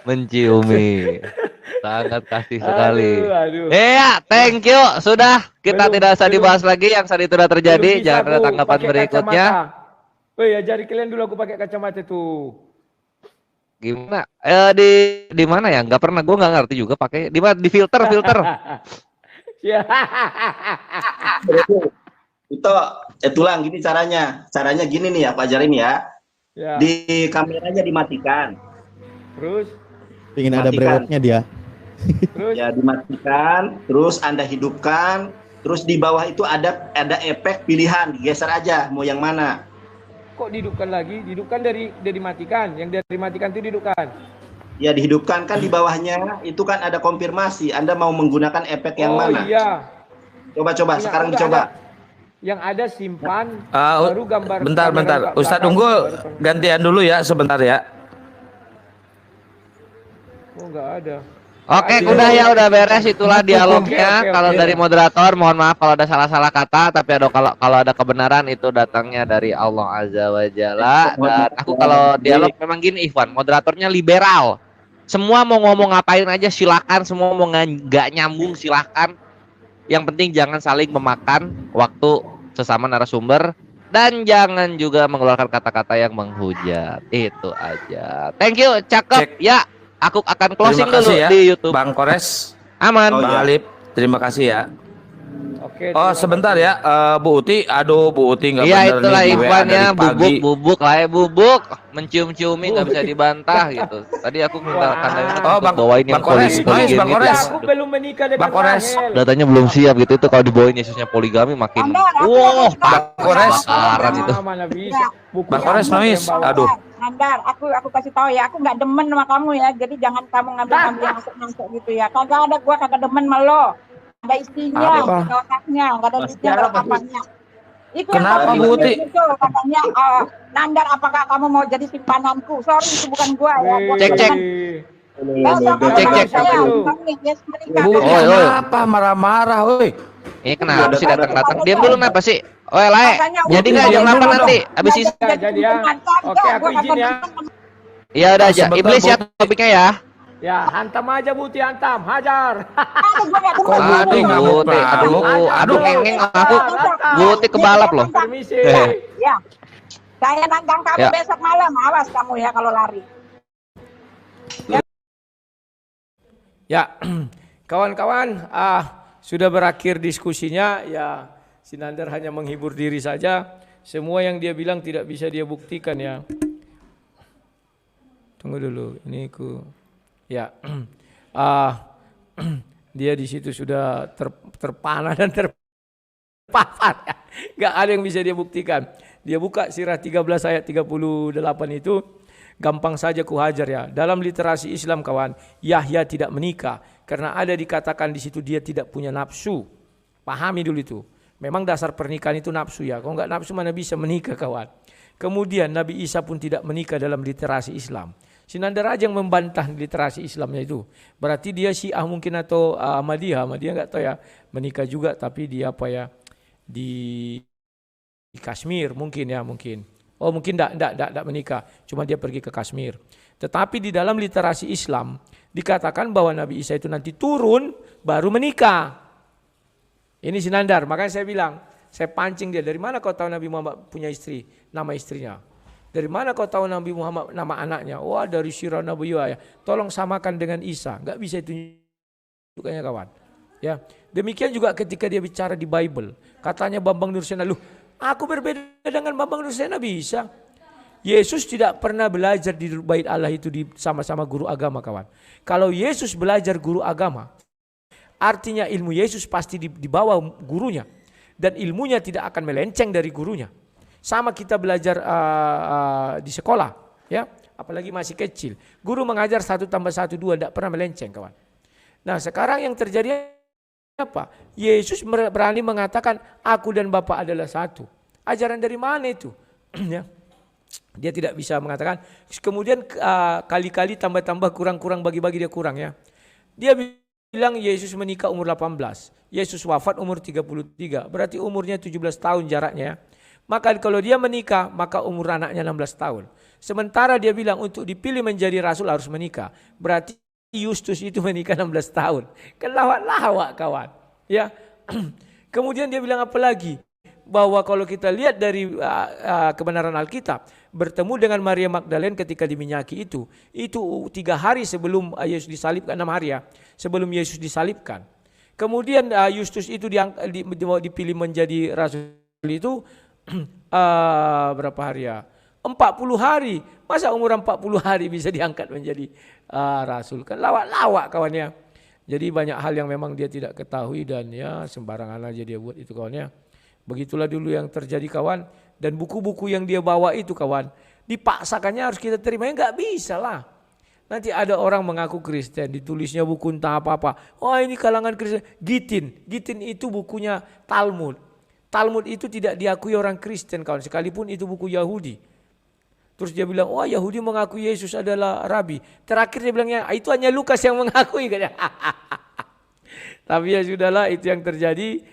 Menciumi, sangat kasih sekali. Aduh. Ya, thank you. Sudah, kita tidak usah dibahas lagi yang saat itu sudah terjadi. Jangan ada tanggapan berikutnya. Woi, ajari kalian dulu aku pakai kacamata tuh. Gimana? Di mana ya? Nggak pernah, gue nggak ngerti juga pakai. Di mana? Di filter. Ya. Tulang gini caranya. Caranya gini nih ya, Pak Jarin ya. Ya. Di kameranya dimatikan. Terus ingin ada brewoknya dia. Terus ya dimatikan, terus Anda hidupkan, terus di bawah itu ada efek pilihan, geser aja mau yang mana. Kok dihidupkan lagi? Dihidupkan dari dimatikan, yang dari matikan itu dihidupkan. Ya dihidupkan kan di bawahnya itu kan ada konfirmasi. Anda mau menggunakan efek yang Oh mana? iya. Coba Enggak, sekarang udah dicoba. ada. Yang ada simpan baru gambar. Bentar. kamera Ustadz belakang, Unggul baru kamera. gantian dulu ya sebentar ya. Oh enggak ada. Oke, Ada. udah ya, udah beres, itulah dialognya. Oke. Kalau dari moderator, mohon maaf kalau ada salah-salah kata, tapi kalau ada kebenaran itu datangnya dari Allah Azza wa Jalla. Dan aku kalau dialog memang gini, Ikhwan, moderatornya liberal. Semua mau ngomong ngapain aja silakan, semua mau nggak nyambung silakan. Yang penting jangan saling memakan waktu sesama narasumber dan jangan juga mengeluarkan kata-kata yang menghujat. Itu aja. Thank you, cakep. Ya. Aku akan closing Terima kasih dulu ya, di YouTube. Bang Kores, Aman. Bang Alip, terima kasih ya. Oke. Oh sebentar ya, Bu Uti, aduh Bu Uti nggak Iya, bener itulah nih, di WA Ikhwan ya, dari pagi. bubuk lah ya, bubuk, mencium-ciumi nggak bisa dibantah gitu. Tadi aku minta Kanda Yonat Oh, untuk Bang- bawain yang Bang Kores, poligami Bang gitu. Kores. Aku belum menikah dengan Bang Kores. Rahel. Datanya belum siap gitu, itu kalau dibawain Yesusnya poligami makin wah, Bang Kores. bakaran itu. Mana bisa. Buku Bang Kores Alkitab nangis, yang bawa. aduh. Nandar, aku kasih tahu ya, aku nggak demen sama kamu ya, jadi jangan kamu ngambil yang masuk gitu ya. Kagak ada, gua kagak demen sama lo. Ada istrinya, Apa? ada otaknya, nggak ada duitnya, nggak ada kapannya. Itu yang Kenapa, kamu Bu Uti? itu katanya, Nandar, apakah kamu mau jadi simpananku? Sorry, itu bukan gua ya. Gua Cek. Cek. Cek. Bu Uti Oi, oi. kenapa marah-marah, woi? Ini kenapa sih datang-datang? Diam dulu kenapa sih? Oe, Lae. Makanya Jadi udah, nggak jam jangan 8 dulu nanti? dong. Abis ini. Ya, jadi ya. Oke, aku izin ya. Ya udah aja. Sebentar, Iblis ya Bu. topiknya ya. Ya, hantam aja Buti, hantam. Hajar. Kok Bu Uti nggak mau Buti, aduh, ngengeng aku. Buti kebalap loh. Permisi. Ya, saya nantang kamu Ya. besok malam, awas kamu ya kalau lari. Ya, kawan-kawan, sudah berakhir diskusinya. Ya, Sinandar hanya menghibur diri saja. Semua yang dia bilang tidak bisa dia buktikan ya. Tunggu dulu, ini ya, dia di situ sudah terpana dan terpapar. Ya. Gak ada yang bisa dia buktikan. Dia buka Sirah 13 ayat 38 itu. Gampang saja ku hajar ya. Dalam literasi Islam kawan, Yahya tidak menikah karena ada dikatakan di situ dia tidak punya nafsu. Pahami dulu itu. Memang dasar pernikahan itu nafsu ya. Kalau nggak nafsu mana bisa menikah kawan. Kemudian Nabi Isa pun tidak menikah dalam literasi Islam. Sinandar aja yang membantah literasi Islamnya itu. Berarti dia Syiah mungkin atau Ahmadiyah nggak tahu ya. Menikah juga tapi dia apa ya di Kashmir mungkin ya mungkin. Oh mungkin tidak menikah, cuma dia pergi ke Kashmir. Tetapi di dalam literasi Islam dikatakan bahwa Nabi Isa itu nanti turun baru menikah. Ini Sinandar, makanya saya bilang, saya pancing dia, dari mana kau tahu Nabi Muhammad punya istri, nama istrinya? Dari mana kau tahu Nabi Muhammad nama anaknya? Wah dari Sirah Nabawiyyah ya. Tolong samakan dengan Isa, nggak bisa itu tunjukkannya kawan. Ya, demikian juga ketika dia bicara di Bible, katanya Bambang Nursena, aku berbeda dengan Bambang Nursena bisa. Yesus tidak pernah belajar di Bait Allah itu sama-sama guru agama kawan. Kalau Yesus belajar guru agama, artinya ilmu Yesus pasti di bawah gurunya. Dan ilmunya tidak akan melenceng dari gurunya. Sama kita belajar di sekolah. Ya, apalagi masih kecil. Guru mengajar 1 + 1 2 tidak pernah melenceng kawan. Nah sekarang yang terjadi apa? Yesus berani mengatakan aku dan Bapa adalah satu. Ajaran dari mana itu? Ya. Dia tidak bisa mengatakan. Kemudian kali-kali tambah-tambah kurang-kurang bagi-bagi dia kurang ya. Dia bilang Yesus menikah umur 18. Yesus wafat umur 33. Berarti umurnya 17 tahun jaraknya ya. Maka kalau dia menikah maka umur anaknya 16 tahun. Sementara dia bilang untuk dipilih menjadi rasul harus menikah. Berarti Yustus itu menikah 16 tahun. Kan lawak-lawak kawan. Ya. Kemudian dia bilang apa lagi? Bahwa kalau kita lihat dari kebenaran Alkitab, bertemu dengan Maria Magdalene ketika diminyaki itu 3 hari sebelum Yesus disalibkan, 6 hari ya, sebelum Yesus disalibkan. Kemudian Yustus itu dipilih menjadi rasul itu berapa hari ya? 40 hari. Masa umur 40 hari bisa diangkat menjadi rasul? Kan lawak-lawak kawannya. Jadi banyak hal yang memang dia tidak ketahui dan ya sembarangan aja dia buat itu kawannya. Begitulah dulu yang terjadi kawan. Dan buku-buku yang dia bawa itu kawan, dipaksakannya harus kita terima, ya nggak bisa lah. Nanti ada orang mengaku Kristen, ditulisnya buku entah apa-apa. Oh ini kalangan Kristen. Gitin itu bukunya Talmud. Talmud itu tidak diakui orang Kristen kawan, sekalipun itu buku Yahudi. Terus dia bilang, oh Yahudi mengakui Yesus adalah Rabi. Terakhir dia bilangnya, itu hanya Lukas yang mengakui. Tapi ya sudahlah, itu yang terjadi.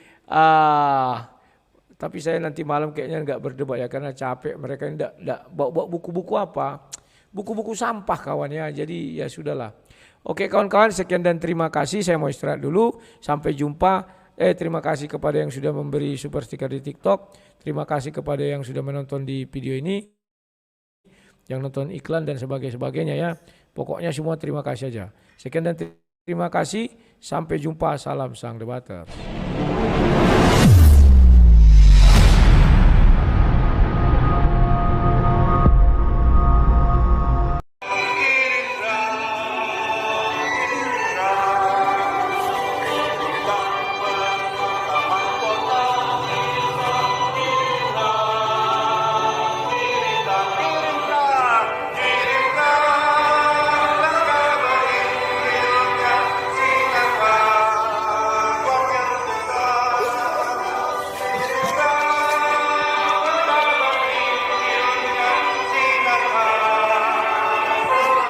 Tapi saya nanti malam kayaknya enggak berdebat ya, karena capek. Mereka enggak bawa buku-buku apa. Buku-buku sampah kawan ya, jadi ya sudahlah. Oke kawan-kawan, sekian dan terima kasih. Saya mau istirahat dulu, sampai jumpa. Terima kasih kepada yang sudah memberi super sticker di TikTok. Terima kasih kepada yang sudah menonton di video ini, yang nonton iklan dan sebagainya ya. Pokoknya semua terima kasih aja. Sekian dan terima kasih, sampai jumpa. Salam sang debater.